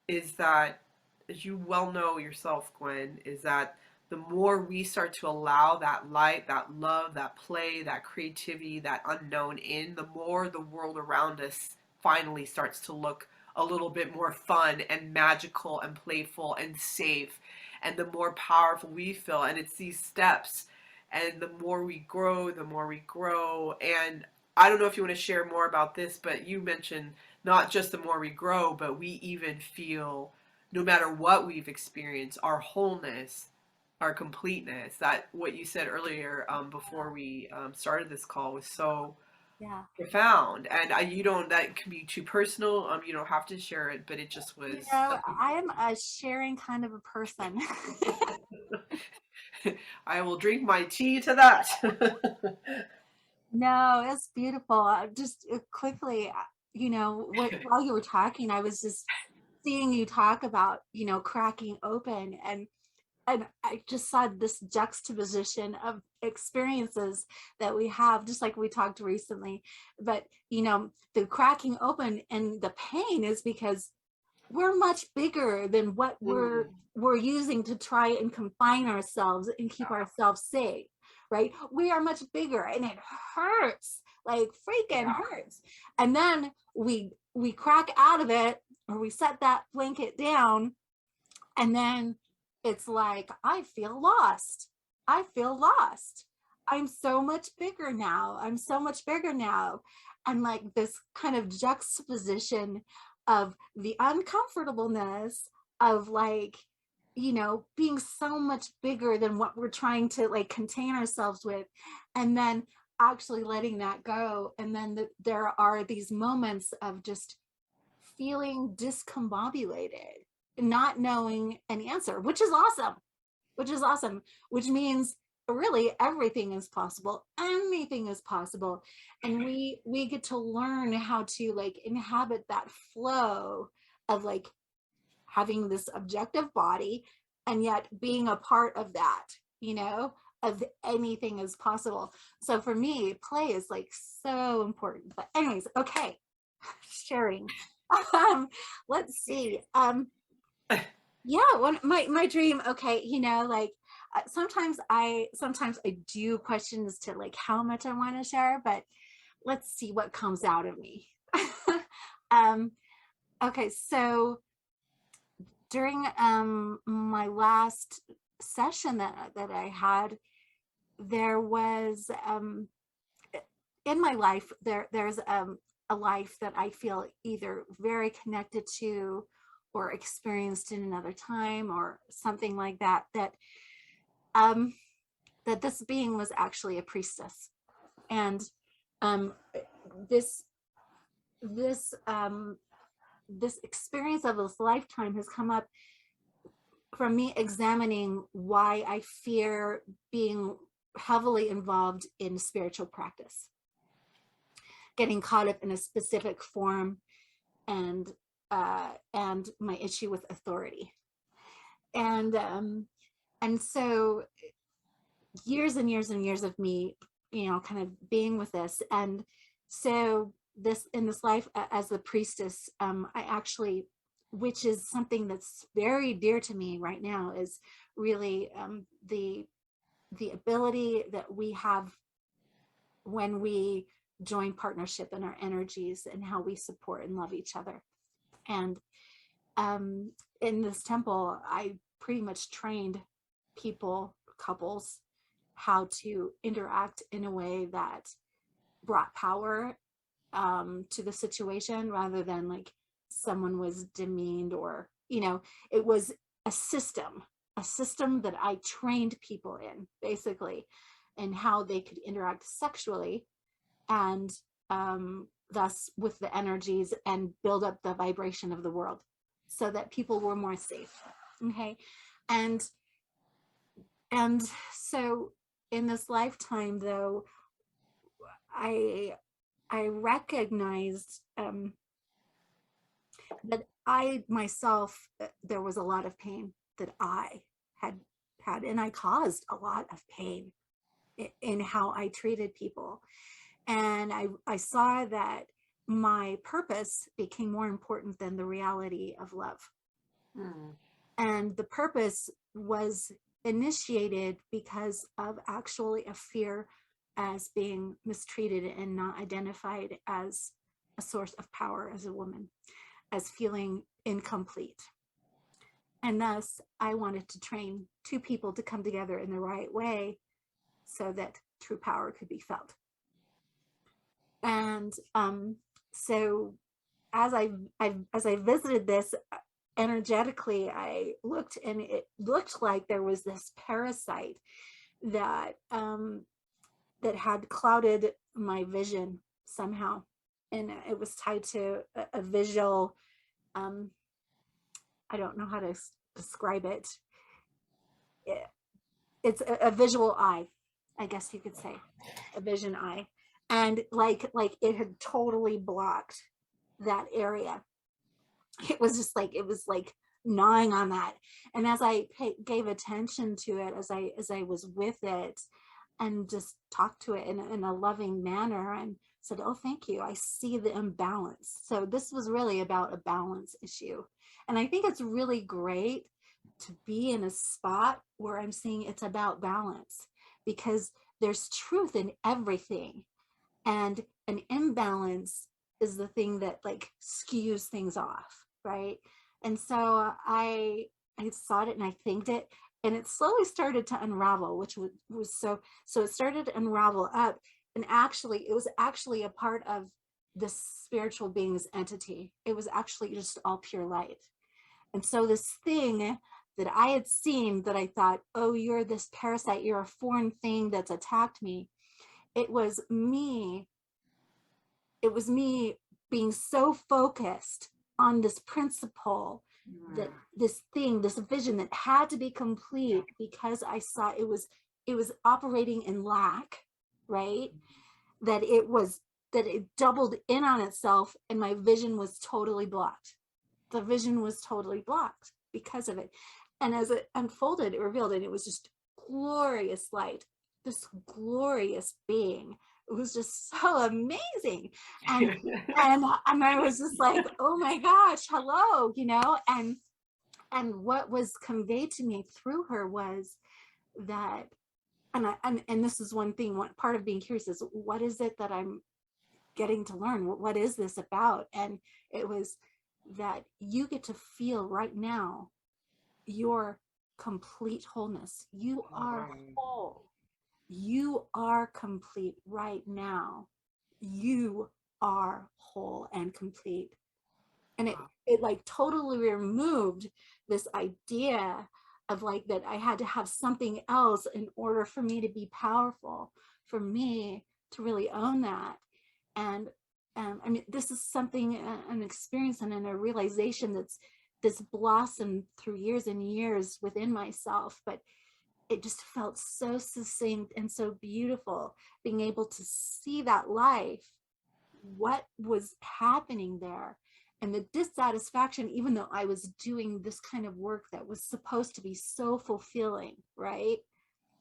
is that, as you well know yourself, Gwen, is that the more we start to allow that light, that love, that play, that creativity, that unknown in, the more the world around us finally starts to look a little bit more fun and magical and playful and safe, and the more powerful we feel. And it's these steps, and the more we grow, the more we grow. And I don't know if you want to share more about this, but you mentioned not just the more we grow, but we even feel, no matter what we've experienced, our wholeness, our completeness. That what you said earlier, before we started this call, was so Yeah. profound. And you don't, that can be too personal. You don't have to share it, but it just You was know, something. I am a sharing kind of a person. I will drink my tea to that. No, it's beautiful. Just quickly, while you were talking, I was just seeing you talk about, cracking open, and I just saw this juxtaposition of experiences that we have, just like we talked recently. But, the cracking open and the pain is because we're much bigger than what we're Mm, we're using to try and confine ourselves and keep ourselves safe, right? We are much bigger, and it hurts, like freaking yeah. hurts. And then we crack out of it, or we set that blanket down, and then it's like, I feel lost. I feel lost. I'm so much bigger now. I'm so much bigger now. And like this kind of juxtaposition of the uncomfortableness of like, being so much bigger than what we're trying to like contain ourselves with. And then actually letting that go. And then there are these moments of just feeling discombobulated, not knowing an answer, which is awesome, which means really everything is possible. Anything is possible. And we get to learn how to like inhabit that flow of like having this objective body and yet being a part of that, of anything is possible. So for me, play is like so important. But anyways, okay, sharing. um let's see. Yeah, one my dream, okay, like sometimes I do questions to like how much I want to share, but let's see what comes out of me. um okay, so during my last session that I had, there was in my life, there's a life that I feel either very connected to or experienced in another time or something like that, um that this being was actually a priestess. And um this this this experience of this lifetime has come up from me examining why I fear being heavily involved in spiritual practice, getting caught up in a specific form, and my issue with authority. And so years and years and years of me, kind of being with this. And so this in this life as the priestess, I actually, which is something that's very dear to me right now, is really the ability that we have when we join partnership in our energies and how we support and love each other. And um, in this temple, I pretty much trained people, couples, how to interact in a way that brought power to the situation, rather than like someone was demeaned, or, it was a system that I trained people in, basically, and how they could interact sexually, and thus with the energies, and build up the vibration of the world so that people were more safe. Okay. And and so in this lifetime, though, i I recognized that I myself, there was a lot of pain that I had had, and I caused a lot of pain in how I treated people. And I saw that my purpose became more important than the reality of love. mm, And the purpose was initiated because of actually a fear as being mistreated and not identified as a source of power as a woman, as feeling incomplete. And thus, I wanted to train two people to come together in the right way so that true power could be felt. And so, as I visited this energetically, I looked, and it looked like there was this parasite that that had clouded my vision somehow, and it was tied to a visual. Um, I don't know how to describe it. It's a visual eye, I guess you could say, a vision eye, and like it had totally blocked that area. It was just like, it was like gnawing on that. And as I gave attention to it, as I was with it, and just talked to it in a loving manner, and said, oh, thank you, I see the imbalance. So this was really about a balance issue. And I think it's really great to be in a spot where I'm seeing it's about balance, because there's truth in everything, and an imbalance is the thing that like skews things off, right? And so I saw it and I thanked it, and it slowly started to unravel, which was so it started to unravel up, and actually it was actually a part of this spiritual being's entity. It was actually just all pure light. And so this thing that I had seen, that I thought, oh, you're this parasite, you're a foreign thing that's attacked me, it was me. It was me being so focused on this principle, that this thing, this vision that had to be complete, because I saw it was operating in lack, right? That it was, that it doubled in on itself, and my vision was totally blocked. The vision was totally blocked because of it. And as it unfolded, it revealed, and it was just glorious light, this glorious being. It was just so amazing. And I was just like, oh my gosh, hello, you know. And what was conveyed to me through her was that, and this is one thing, one part of being curious is, what is it that I'm getting to learn? What is this about? And it was that you get to feel right now your complete wholeness. You are whole. You are complete right now. You are whole and complete. And it like totally removed this idea of like that I had to have something else in order for me to be powerful, for me to really own that. And I mean, this is something, an experience and a realization that's blossomed through years and years within myself, but it just felt so succinct and so beautiful, being able to see that life, what was happening there, and the dissatisfaction, even though I was doing this kind of work that was supposed to be so fulfilling, right?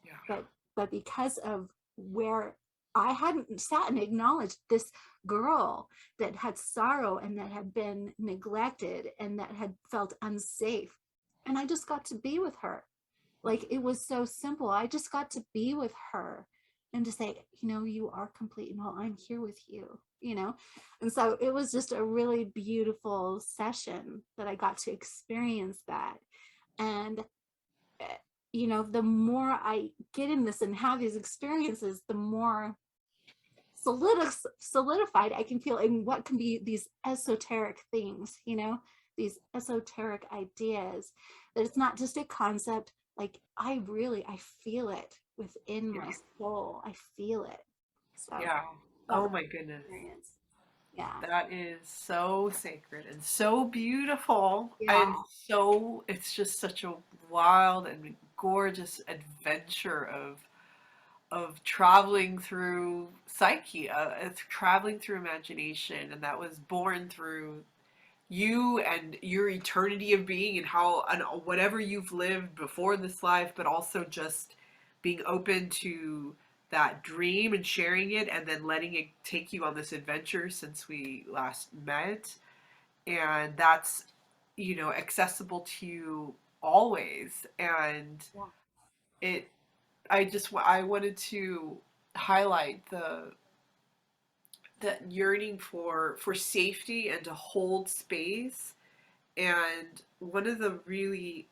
Yeah. But because of where I hadn't sat and acknowledged this girl that had sorrow and that had been neglected and that had felt unsafe, and I just got to be with her. Like, it was so simple. I just got to be with her and to say, you know, you are complete and whole. I'm here with you, you know? And so it was just a really beautiful session that I got to experience that. And, you know, the more I get in this and have these experiences, the more solidified I can feel in what can be these esoteric things, you know, these esoteric ideas, that it's not just a concept. Like, I feel it within my soul. I feel it. So Yeah. that Oh was my an goodness. experience. Yeah. That is so sacred and so beautiful. Yeah. And so it's just such a wild and gorgeous adventure of traveling through psyche, traveling through imagination, and that was born through you and your eternity of being, and how, and whatever you've lived before this life, but also just being open to that dream and sharing it, and then letting it take you on this adventure since we last met. And that's, accessible to you always. And Yeah. it I wanted to highlight the yearning for safety and to hold space. And one of the really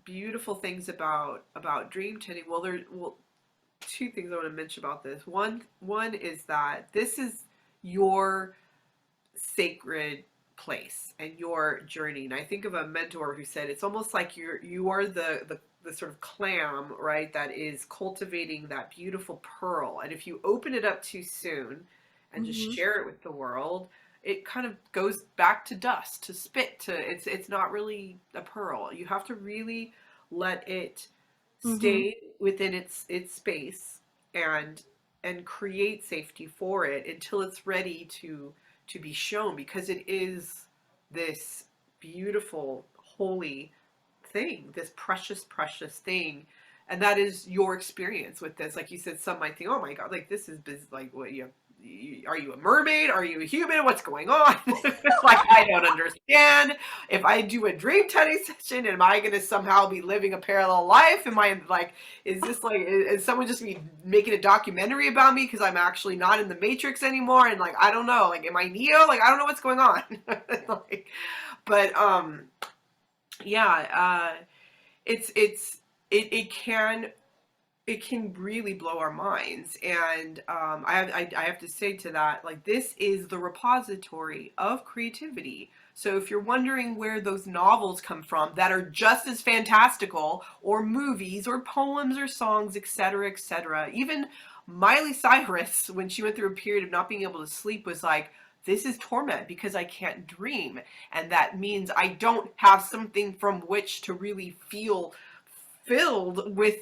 beautiful things about dream tending, well, two things I want to mention about this. One is that this is your sacred place and your journey. And I think of a mentor who said it's almost like you are the sort of clam, right, that is cultivating that beautiful pearl. And if you open it up too soon and just Mm-hmm. share it with the world, it kind of goes back to dust, to spit, to it's not really a pearl. You have to really let it Mm-hmm. stay within its space and create safety for it until it's ready to be shown, because it is this beautiful holy thing, this precious thing. And that is your experience with this. Like you said, some might think, oh my god, like this is like what are you a mermaid? Are you a human? What's going on? Like, I don't understand. If I do a dream tending session, am I going to somehow be living a parallel life? Am I like, is this like, is someone just be making a documentary about me because I'm actually not in the Matrix anymore? And like, I don't know. Like, am I Neo? Like, I don't know what's going on. Like, but yeah, it's it can really blow our minds. And I have to say to that, like, this is the repository of creativity. So if you're wondering where those novels come from that are just as fantastical, or movies or poems or songs, etc., even Miley Cyrus, when she went through a period of not being able to sleep, was like, this is torment because I can't dream. And that means I don't have something from which to really feel filled with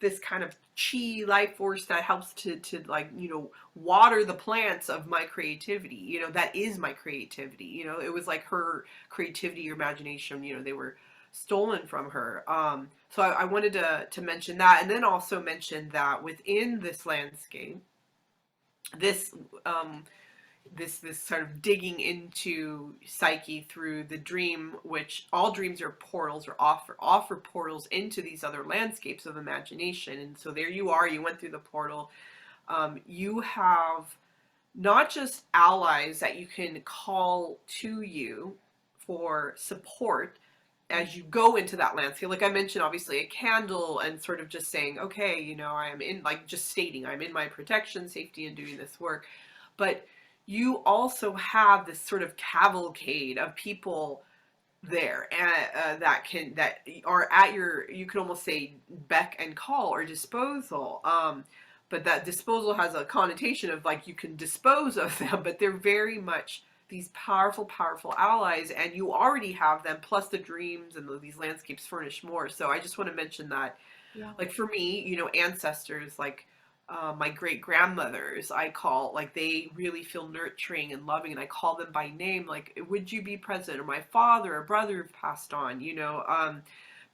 this kind of chi life force that helps to like, water the plants of my creativity. That is my creativity. It was like her creativity or imagination, they were stolen from her. So I wanted to mention that, and then also mention that within this landscape, this this sort of digging into psyche through the dream, which all dreams are portals, or offer portals into these other landscapes of imagination. And so there you are, you went through the portal. You have not just allies that you can call to you for support as you go into that landscape. Like I mentioned, obviously a candle, and sort of just saying, okay, I am in, like, just stating I'm in my protection, safety, and doing this work. But you also have this sort of cavalcade of people there, that are at your, you could almost say, beck and call or disposal. But that disposal has a connotation of like you can dispose of them, but they're very much these powerful allies, and you already have them, plus the dreams and these landscapes furnish more. So I just want to mention that, Yeah. like, for me, ancestors, like, my great grandmothers, I call, like, they really feel nurturing and loving, and I call them by name, like, would you be present? Or my father or brother have passed on,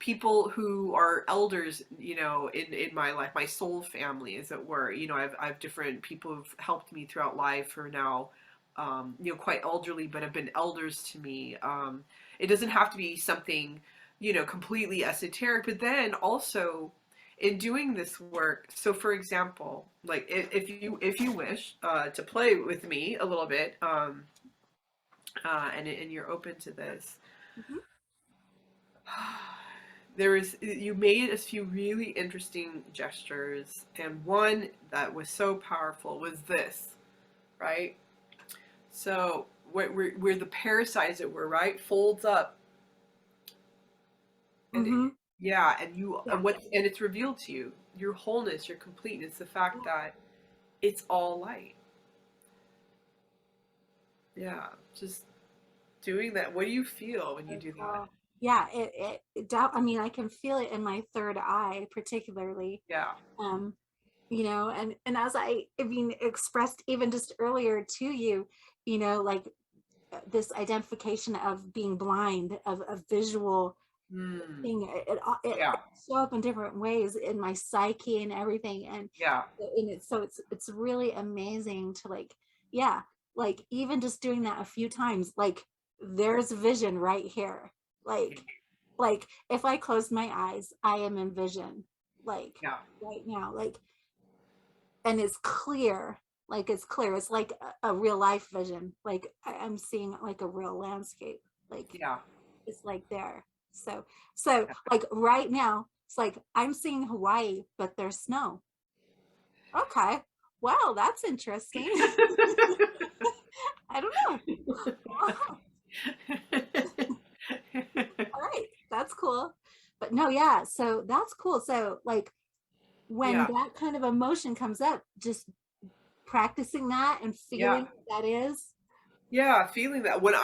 people who are elders, in my life, my soul family, as it were. I have different people who've helped me throughout life, who are now, quite elderly, but have been elders to me. It doesn't have to be something, completely esoteric, but then also in doing this work. So for example, like, if you wish to play with me a little bit, and you're open to this, Mm-hmm. you made a few really interesting gestures, and one that was so powerful was this, right? So where the parasite, as it were, right, folds up, and Mm-hmm. yeah, and Yeah. it's revealed to you your wholeness, your completeness, the fact that it's all light. Yeah, just doing that. What do you feel when you So do that? cool. Yeah, I mean, I can feel it in my third eye, particularly. Yeah. Um, and as I mean, expressed even just earlier to you, like this identification of being blind, of visual Mm, thing, it yeah. show up in different ways in my psyche and everything. Yeah. And it's really amazing to, like, yeah, like even just doing that a few times, like there's vision right here. Like if I close my eyes, I am in vision. like Yeah. right now, like, and it's clear, like it's clear. It's like a real life vision. Like I'm seeing like a real landscape. Like Yeah. it's like there. So like right now, it's like I'm seeing Hawaii, but there's snow. Okay. Wow, that's interesting. I don't know. All right, that's cool. But no, yeah, so that's cool. So like when Yeah. that kind of emotion comes up, just practicing that and Yeah. feeling what that is. Yeah, feeling that when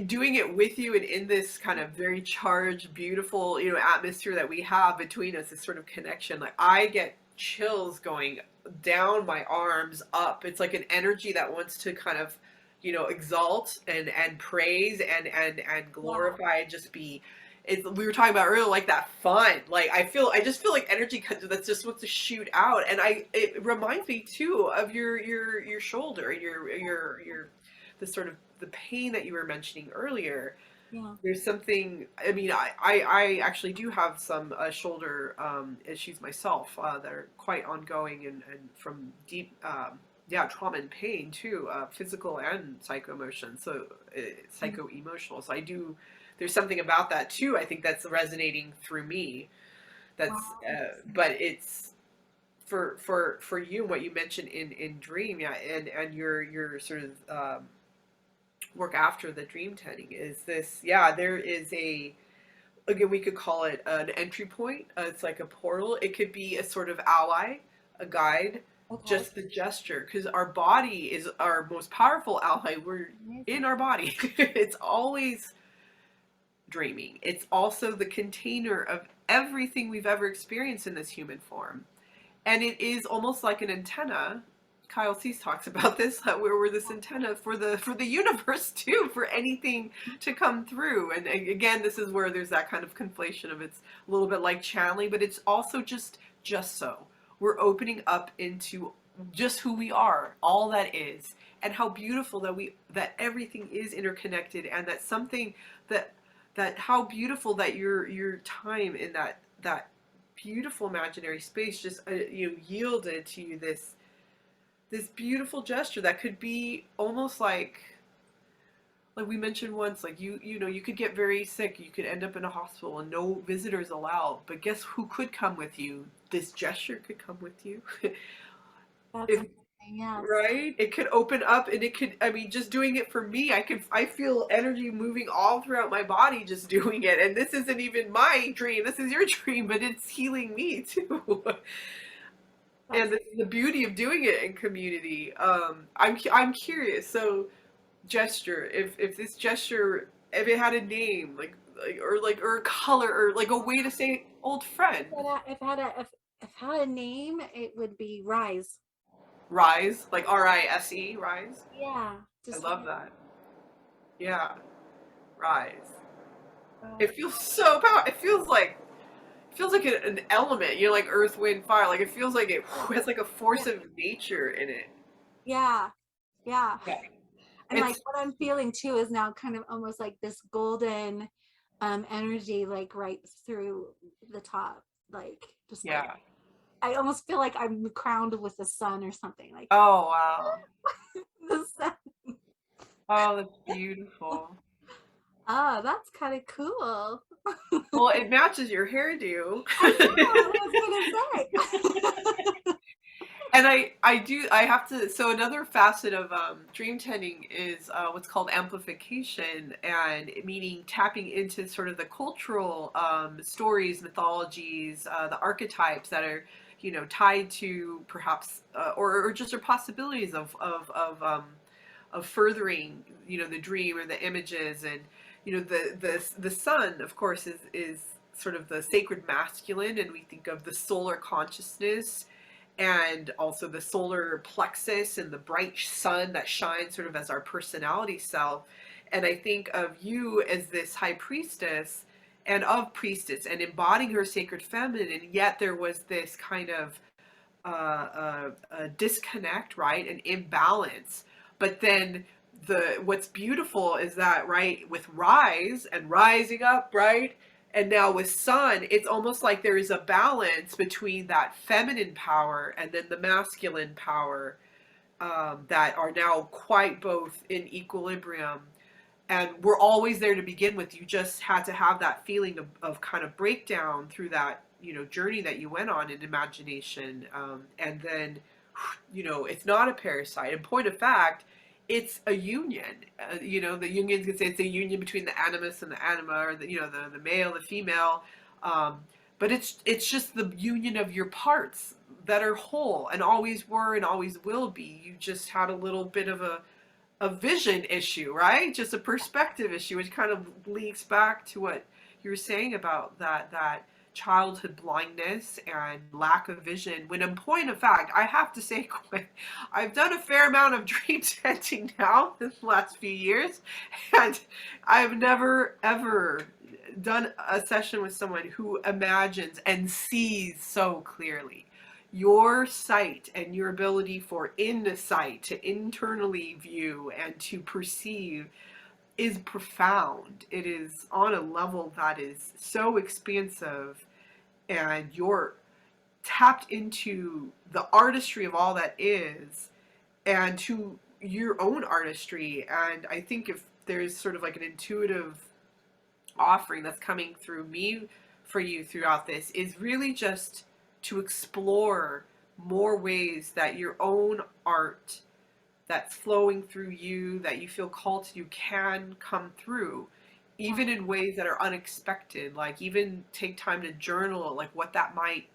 doing it with you and in this kind of very charged, beautiful, atmosphere that we have between us, this sort of connection, like I get chills going down my arms, up. It's like an energy that wants to kind of, exalt and praise and Yeah. glorify, and just be. We were talking about earlier, like that fun. Like I just feel like energy that's just wants to shoot out, and it reminds me too of your shoulder, your the sort of the pain that you were mentioning earlier. Yeah. There's something. I mean, I actually do have some shoulder issues myself that are quite ongoing, and from deep yeah, trauma and pain too, physical and psycho emotion. So psycho emotional. So I do. There's something about that too. I think that's resonating through me. That's Wow. but it's for you, what you mentioned in dream, yeah, and your sort of work after the dream tending is this. Yeah, there is a, again, we could call it an entry point. It's like a portal. It could be a sort of ally, a guide, Okay. just the gesture, because our body is our most powerful ally. We're in Amazing. our body. It's always dreaming. It's also the container of everything we've ever experienced in this human form, and it is almost like an antenna. Kyle Cease talks about this, where we're this antenna for the universe too, for anything to come through. And again, this is where there's that kind of conflation of, it's a little bit like channeling, but it's also just so we're opening up into just who we are, all that is, and how beautiful that everything is interconnected, and that something that how beautiful that your time in that beautiful imaginary space just yielded to you this beautiful gesture that could be almost like we mentioned once, like you could get very sick, you could end up in a hospital and no visitors allowed, but guess who could come with you? This gesture could come with you. That's If amazing. Yes. right, it could open up, and it could, I mean, just doing it for me, I feel energy moving all throughout my body just doing it, and this isn't even my dream, this is your dream, but it's healing me too. That's And the beauty of doing it in community. I'm curious. So, gesture. If this gesture, if it had a name, or a color, or like a way to say old friend. if had a name, it would be Rise. Rise, like Rise, rise. Yeah. I Just love that. Yeah, rise. Rise. It feels so powerful. It feels like an element. Like earth, wind, fire. Like it feels like it has like a Yeah. force of nature in it. Yeah. Yeah. Yeah. And like It's what I'm feeling too is now kind of almost like this golden energy like right through the top. Like just like yeah. I almost feel like I'm crowned with the sun or something like Oh wow. the sun. Oh, that's beautiful. Oh, that's kind of cool. Well, it matches your hairdo. I know, I was gonna say. And I have to, so another facet of dream tending is what's called amplification, and meaning tapping into sort of the cultural stories, mythologies, the archetypes that are, tied to perhaps, or just are possibilities of furthering, the dream or the images. And, the sun, of course, is sort of the sacred masculine, and we think of the solar consciousness, and also the solar plexus and the bright sun that shines sort of as our personality self. And I think of you as this high priestess and of priestess, and embodying her sacred feminine, and yet there was this kind of disconnect, right, an imbalance. But then what's beautiful is that, right, with rise and rising up, right, And now with Sun, it's almost like there is a balance between that feminine power and then the masculine power, that are now quite both in equilibrium. And we're always there to begin with. You just had to have that feeling of kind of breakdown through that, journey that you went on in imagination. And then, it's not a parasite. In point of fact, it's a union. The Jungians can say it's a union between the animus and the anima, or the male, the female. Um, but it's just the union of your parts that are whole and always were and always will be. You just had a little bit of a vision issue, right? Just a perspective issue, which kind of links back to what you were saying about that childhood blindness and lack of vision. When in point of fact, I have to say, Gwen, I've done a fair amount of dream tenting now in the last few years, and I've never ever done a session with someone who imagines and sees so clearly. Your sight and your ability for insight to internally view and to perceive is profound. It is on a level that is so expansive, and you're tapped into the artistry of all that is, and to your own artistry. And I think if there's sort of like an intuitive offering that's coming through me for you throughout this, is really just to explore more ways that your own art that's flowing through you, that you feel called to do, can come through, even in ways that are unexpected. Like, even take time to journal, like what that might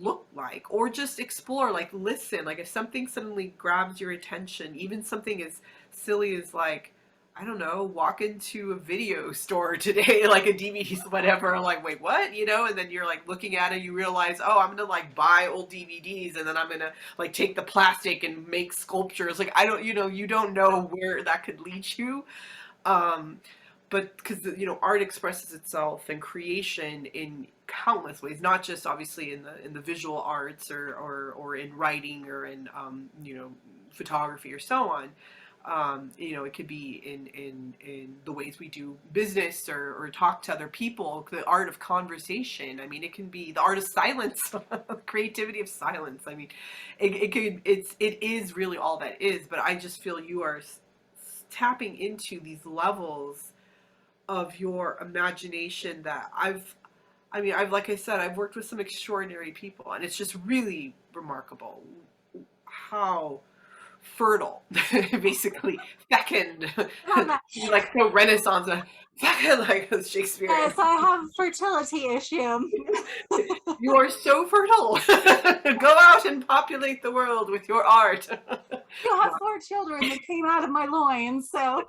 look like, or just explore, like listen, like if something suddenly grabs your attention, even something as silly as, like, I don't know, walk into a video store today, like a DVDs, whatever, like, wait, what? And then you're like looking at it, you realize, oh, I'm gonna like buy old DVDs, and then I'm gonna like take the plastic and make sculptures. Like, I don't, you don't know where that could lead you. Um, but because art expresses itself and creation in countless ways, not just obviously in the visual arts, or in writing, or in photography, or so on. It could be in the ways we do business, or talk to other people, the art of conversation. I mean, it can be the art of silence, creativity of silence. I mean, it is really all that is. But I just feel you are tapping into these levels of your imagination that like I said, I've worked with some extraordinary people, and it's just really remarkable how fertile, basically fecund, like so Renaissance, fecund, like Shakespeare. Yes, I have fertility issue. You are so fertile. Go out and populate the world with your art. You have 4 children that came out of my loins, so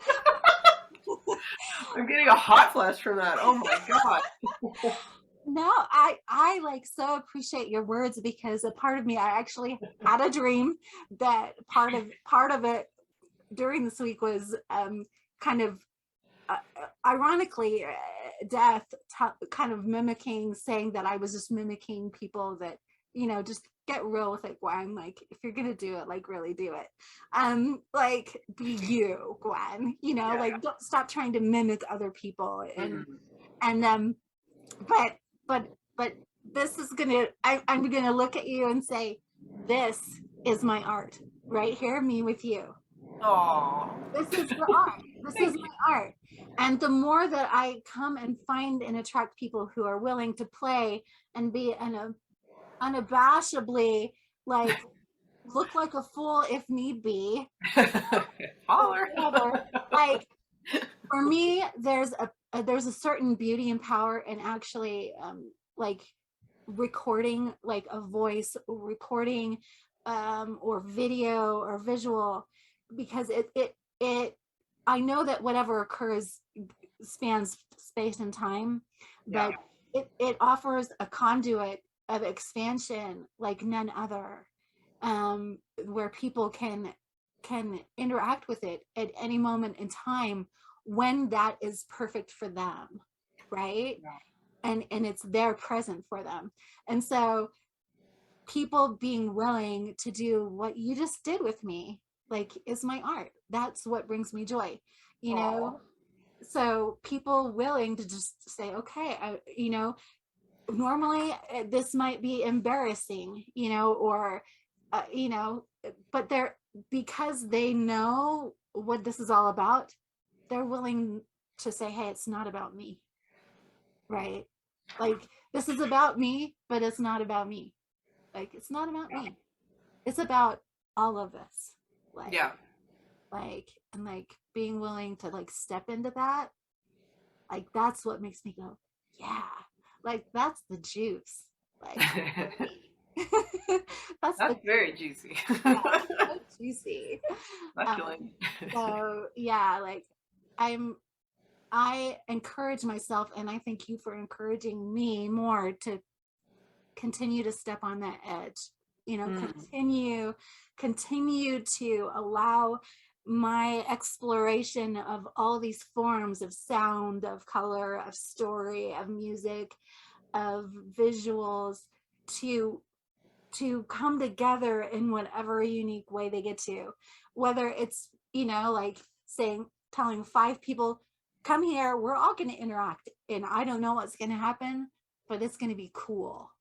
I'm getting a hot flash from that. Oh my god. no, I like so appreciate your words, because a part of me, I actually had a dream that part of it during this week was kind of ironically death, kind of mimicking, saying that I was just mimicking people that, just get real with it, Gwen. Like, if you're gonna do it, like, really do it. Like, be you, Gwen. Yeah. Like, don't stop trying to mimic other people. And but this is gonna, I'm gonna look at you and say, this is my art right here, me with you. Aww. This is the art. This is my art. And the more that I come and find and attract people who are willing to play and be unabashedly, like, look like a fool if need be. Holler. Like, for me, there's a certain beauty and power in actually like recording, like a voice recording, or video or visual, because it I know that whatever occurs spans space and time, but it offers a conduit of expansion like none other, where people can interact with it at any moment in time when that is perfect for them, right? And it's there present for them. And so people being willing to do what you just did with me, like, is my art. That's what brings me joy, you know. so people willing to just say, okay, normally this might be embarrassing, or but they're, because they know what this is all about, they're willing to say, hey, it's not about me, right? Like, this is about me, but it's not about me. Like, it's not about me. It's about all of us. Like, Yeah. and like being willing to like step into that, like that's what makes me go, yeah, like that's the juice. Like, that's the That's very juicy. yeah, so juicy. Succulent. So yeah, like I'm I encourage myself, and I thank you for encouraging me more to continue to step on that edge, Mm. continue to allow my exploration of all these forms of sound, of color, of story, of music, of visuals, to come together in whatever unique way they get to, whether it's, like saying, telling 5 people, come here, we're all going to interact, and I don't know what's going to happen, but it's going to be cool.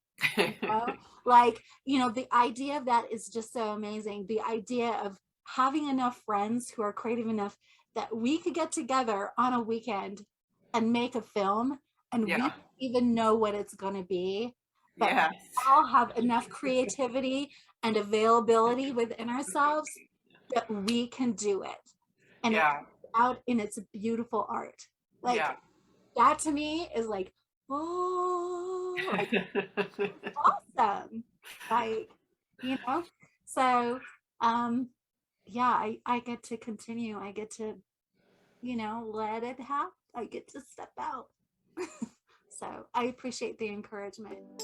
Like, the idea of that is just so amazing. The idea of having enough friends who are creative enough that we could get together on a weekend and make a film, and we Yeah. don't even know what it's going to be, but we Yes. all have enough creativity and availability within ourselves that we can do it, and it Yeah. comes out in its beautiful art. Like, Yeah. that to me is like, oh, like, awesome. Like, you know, so yeah, I get to continue. I get to, let it happen. I get to step out. So I appreciate the encouragement.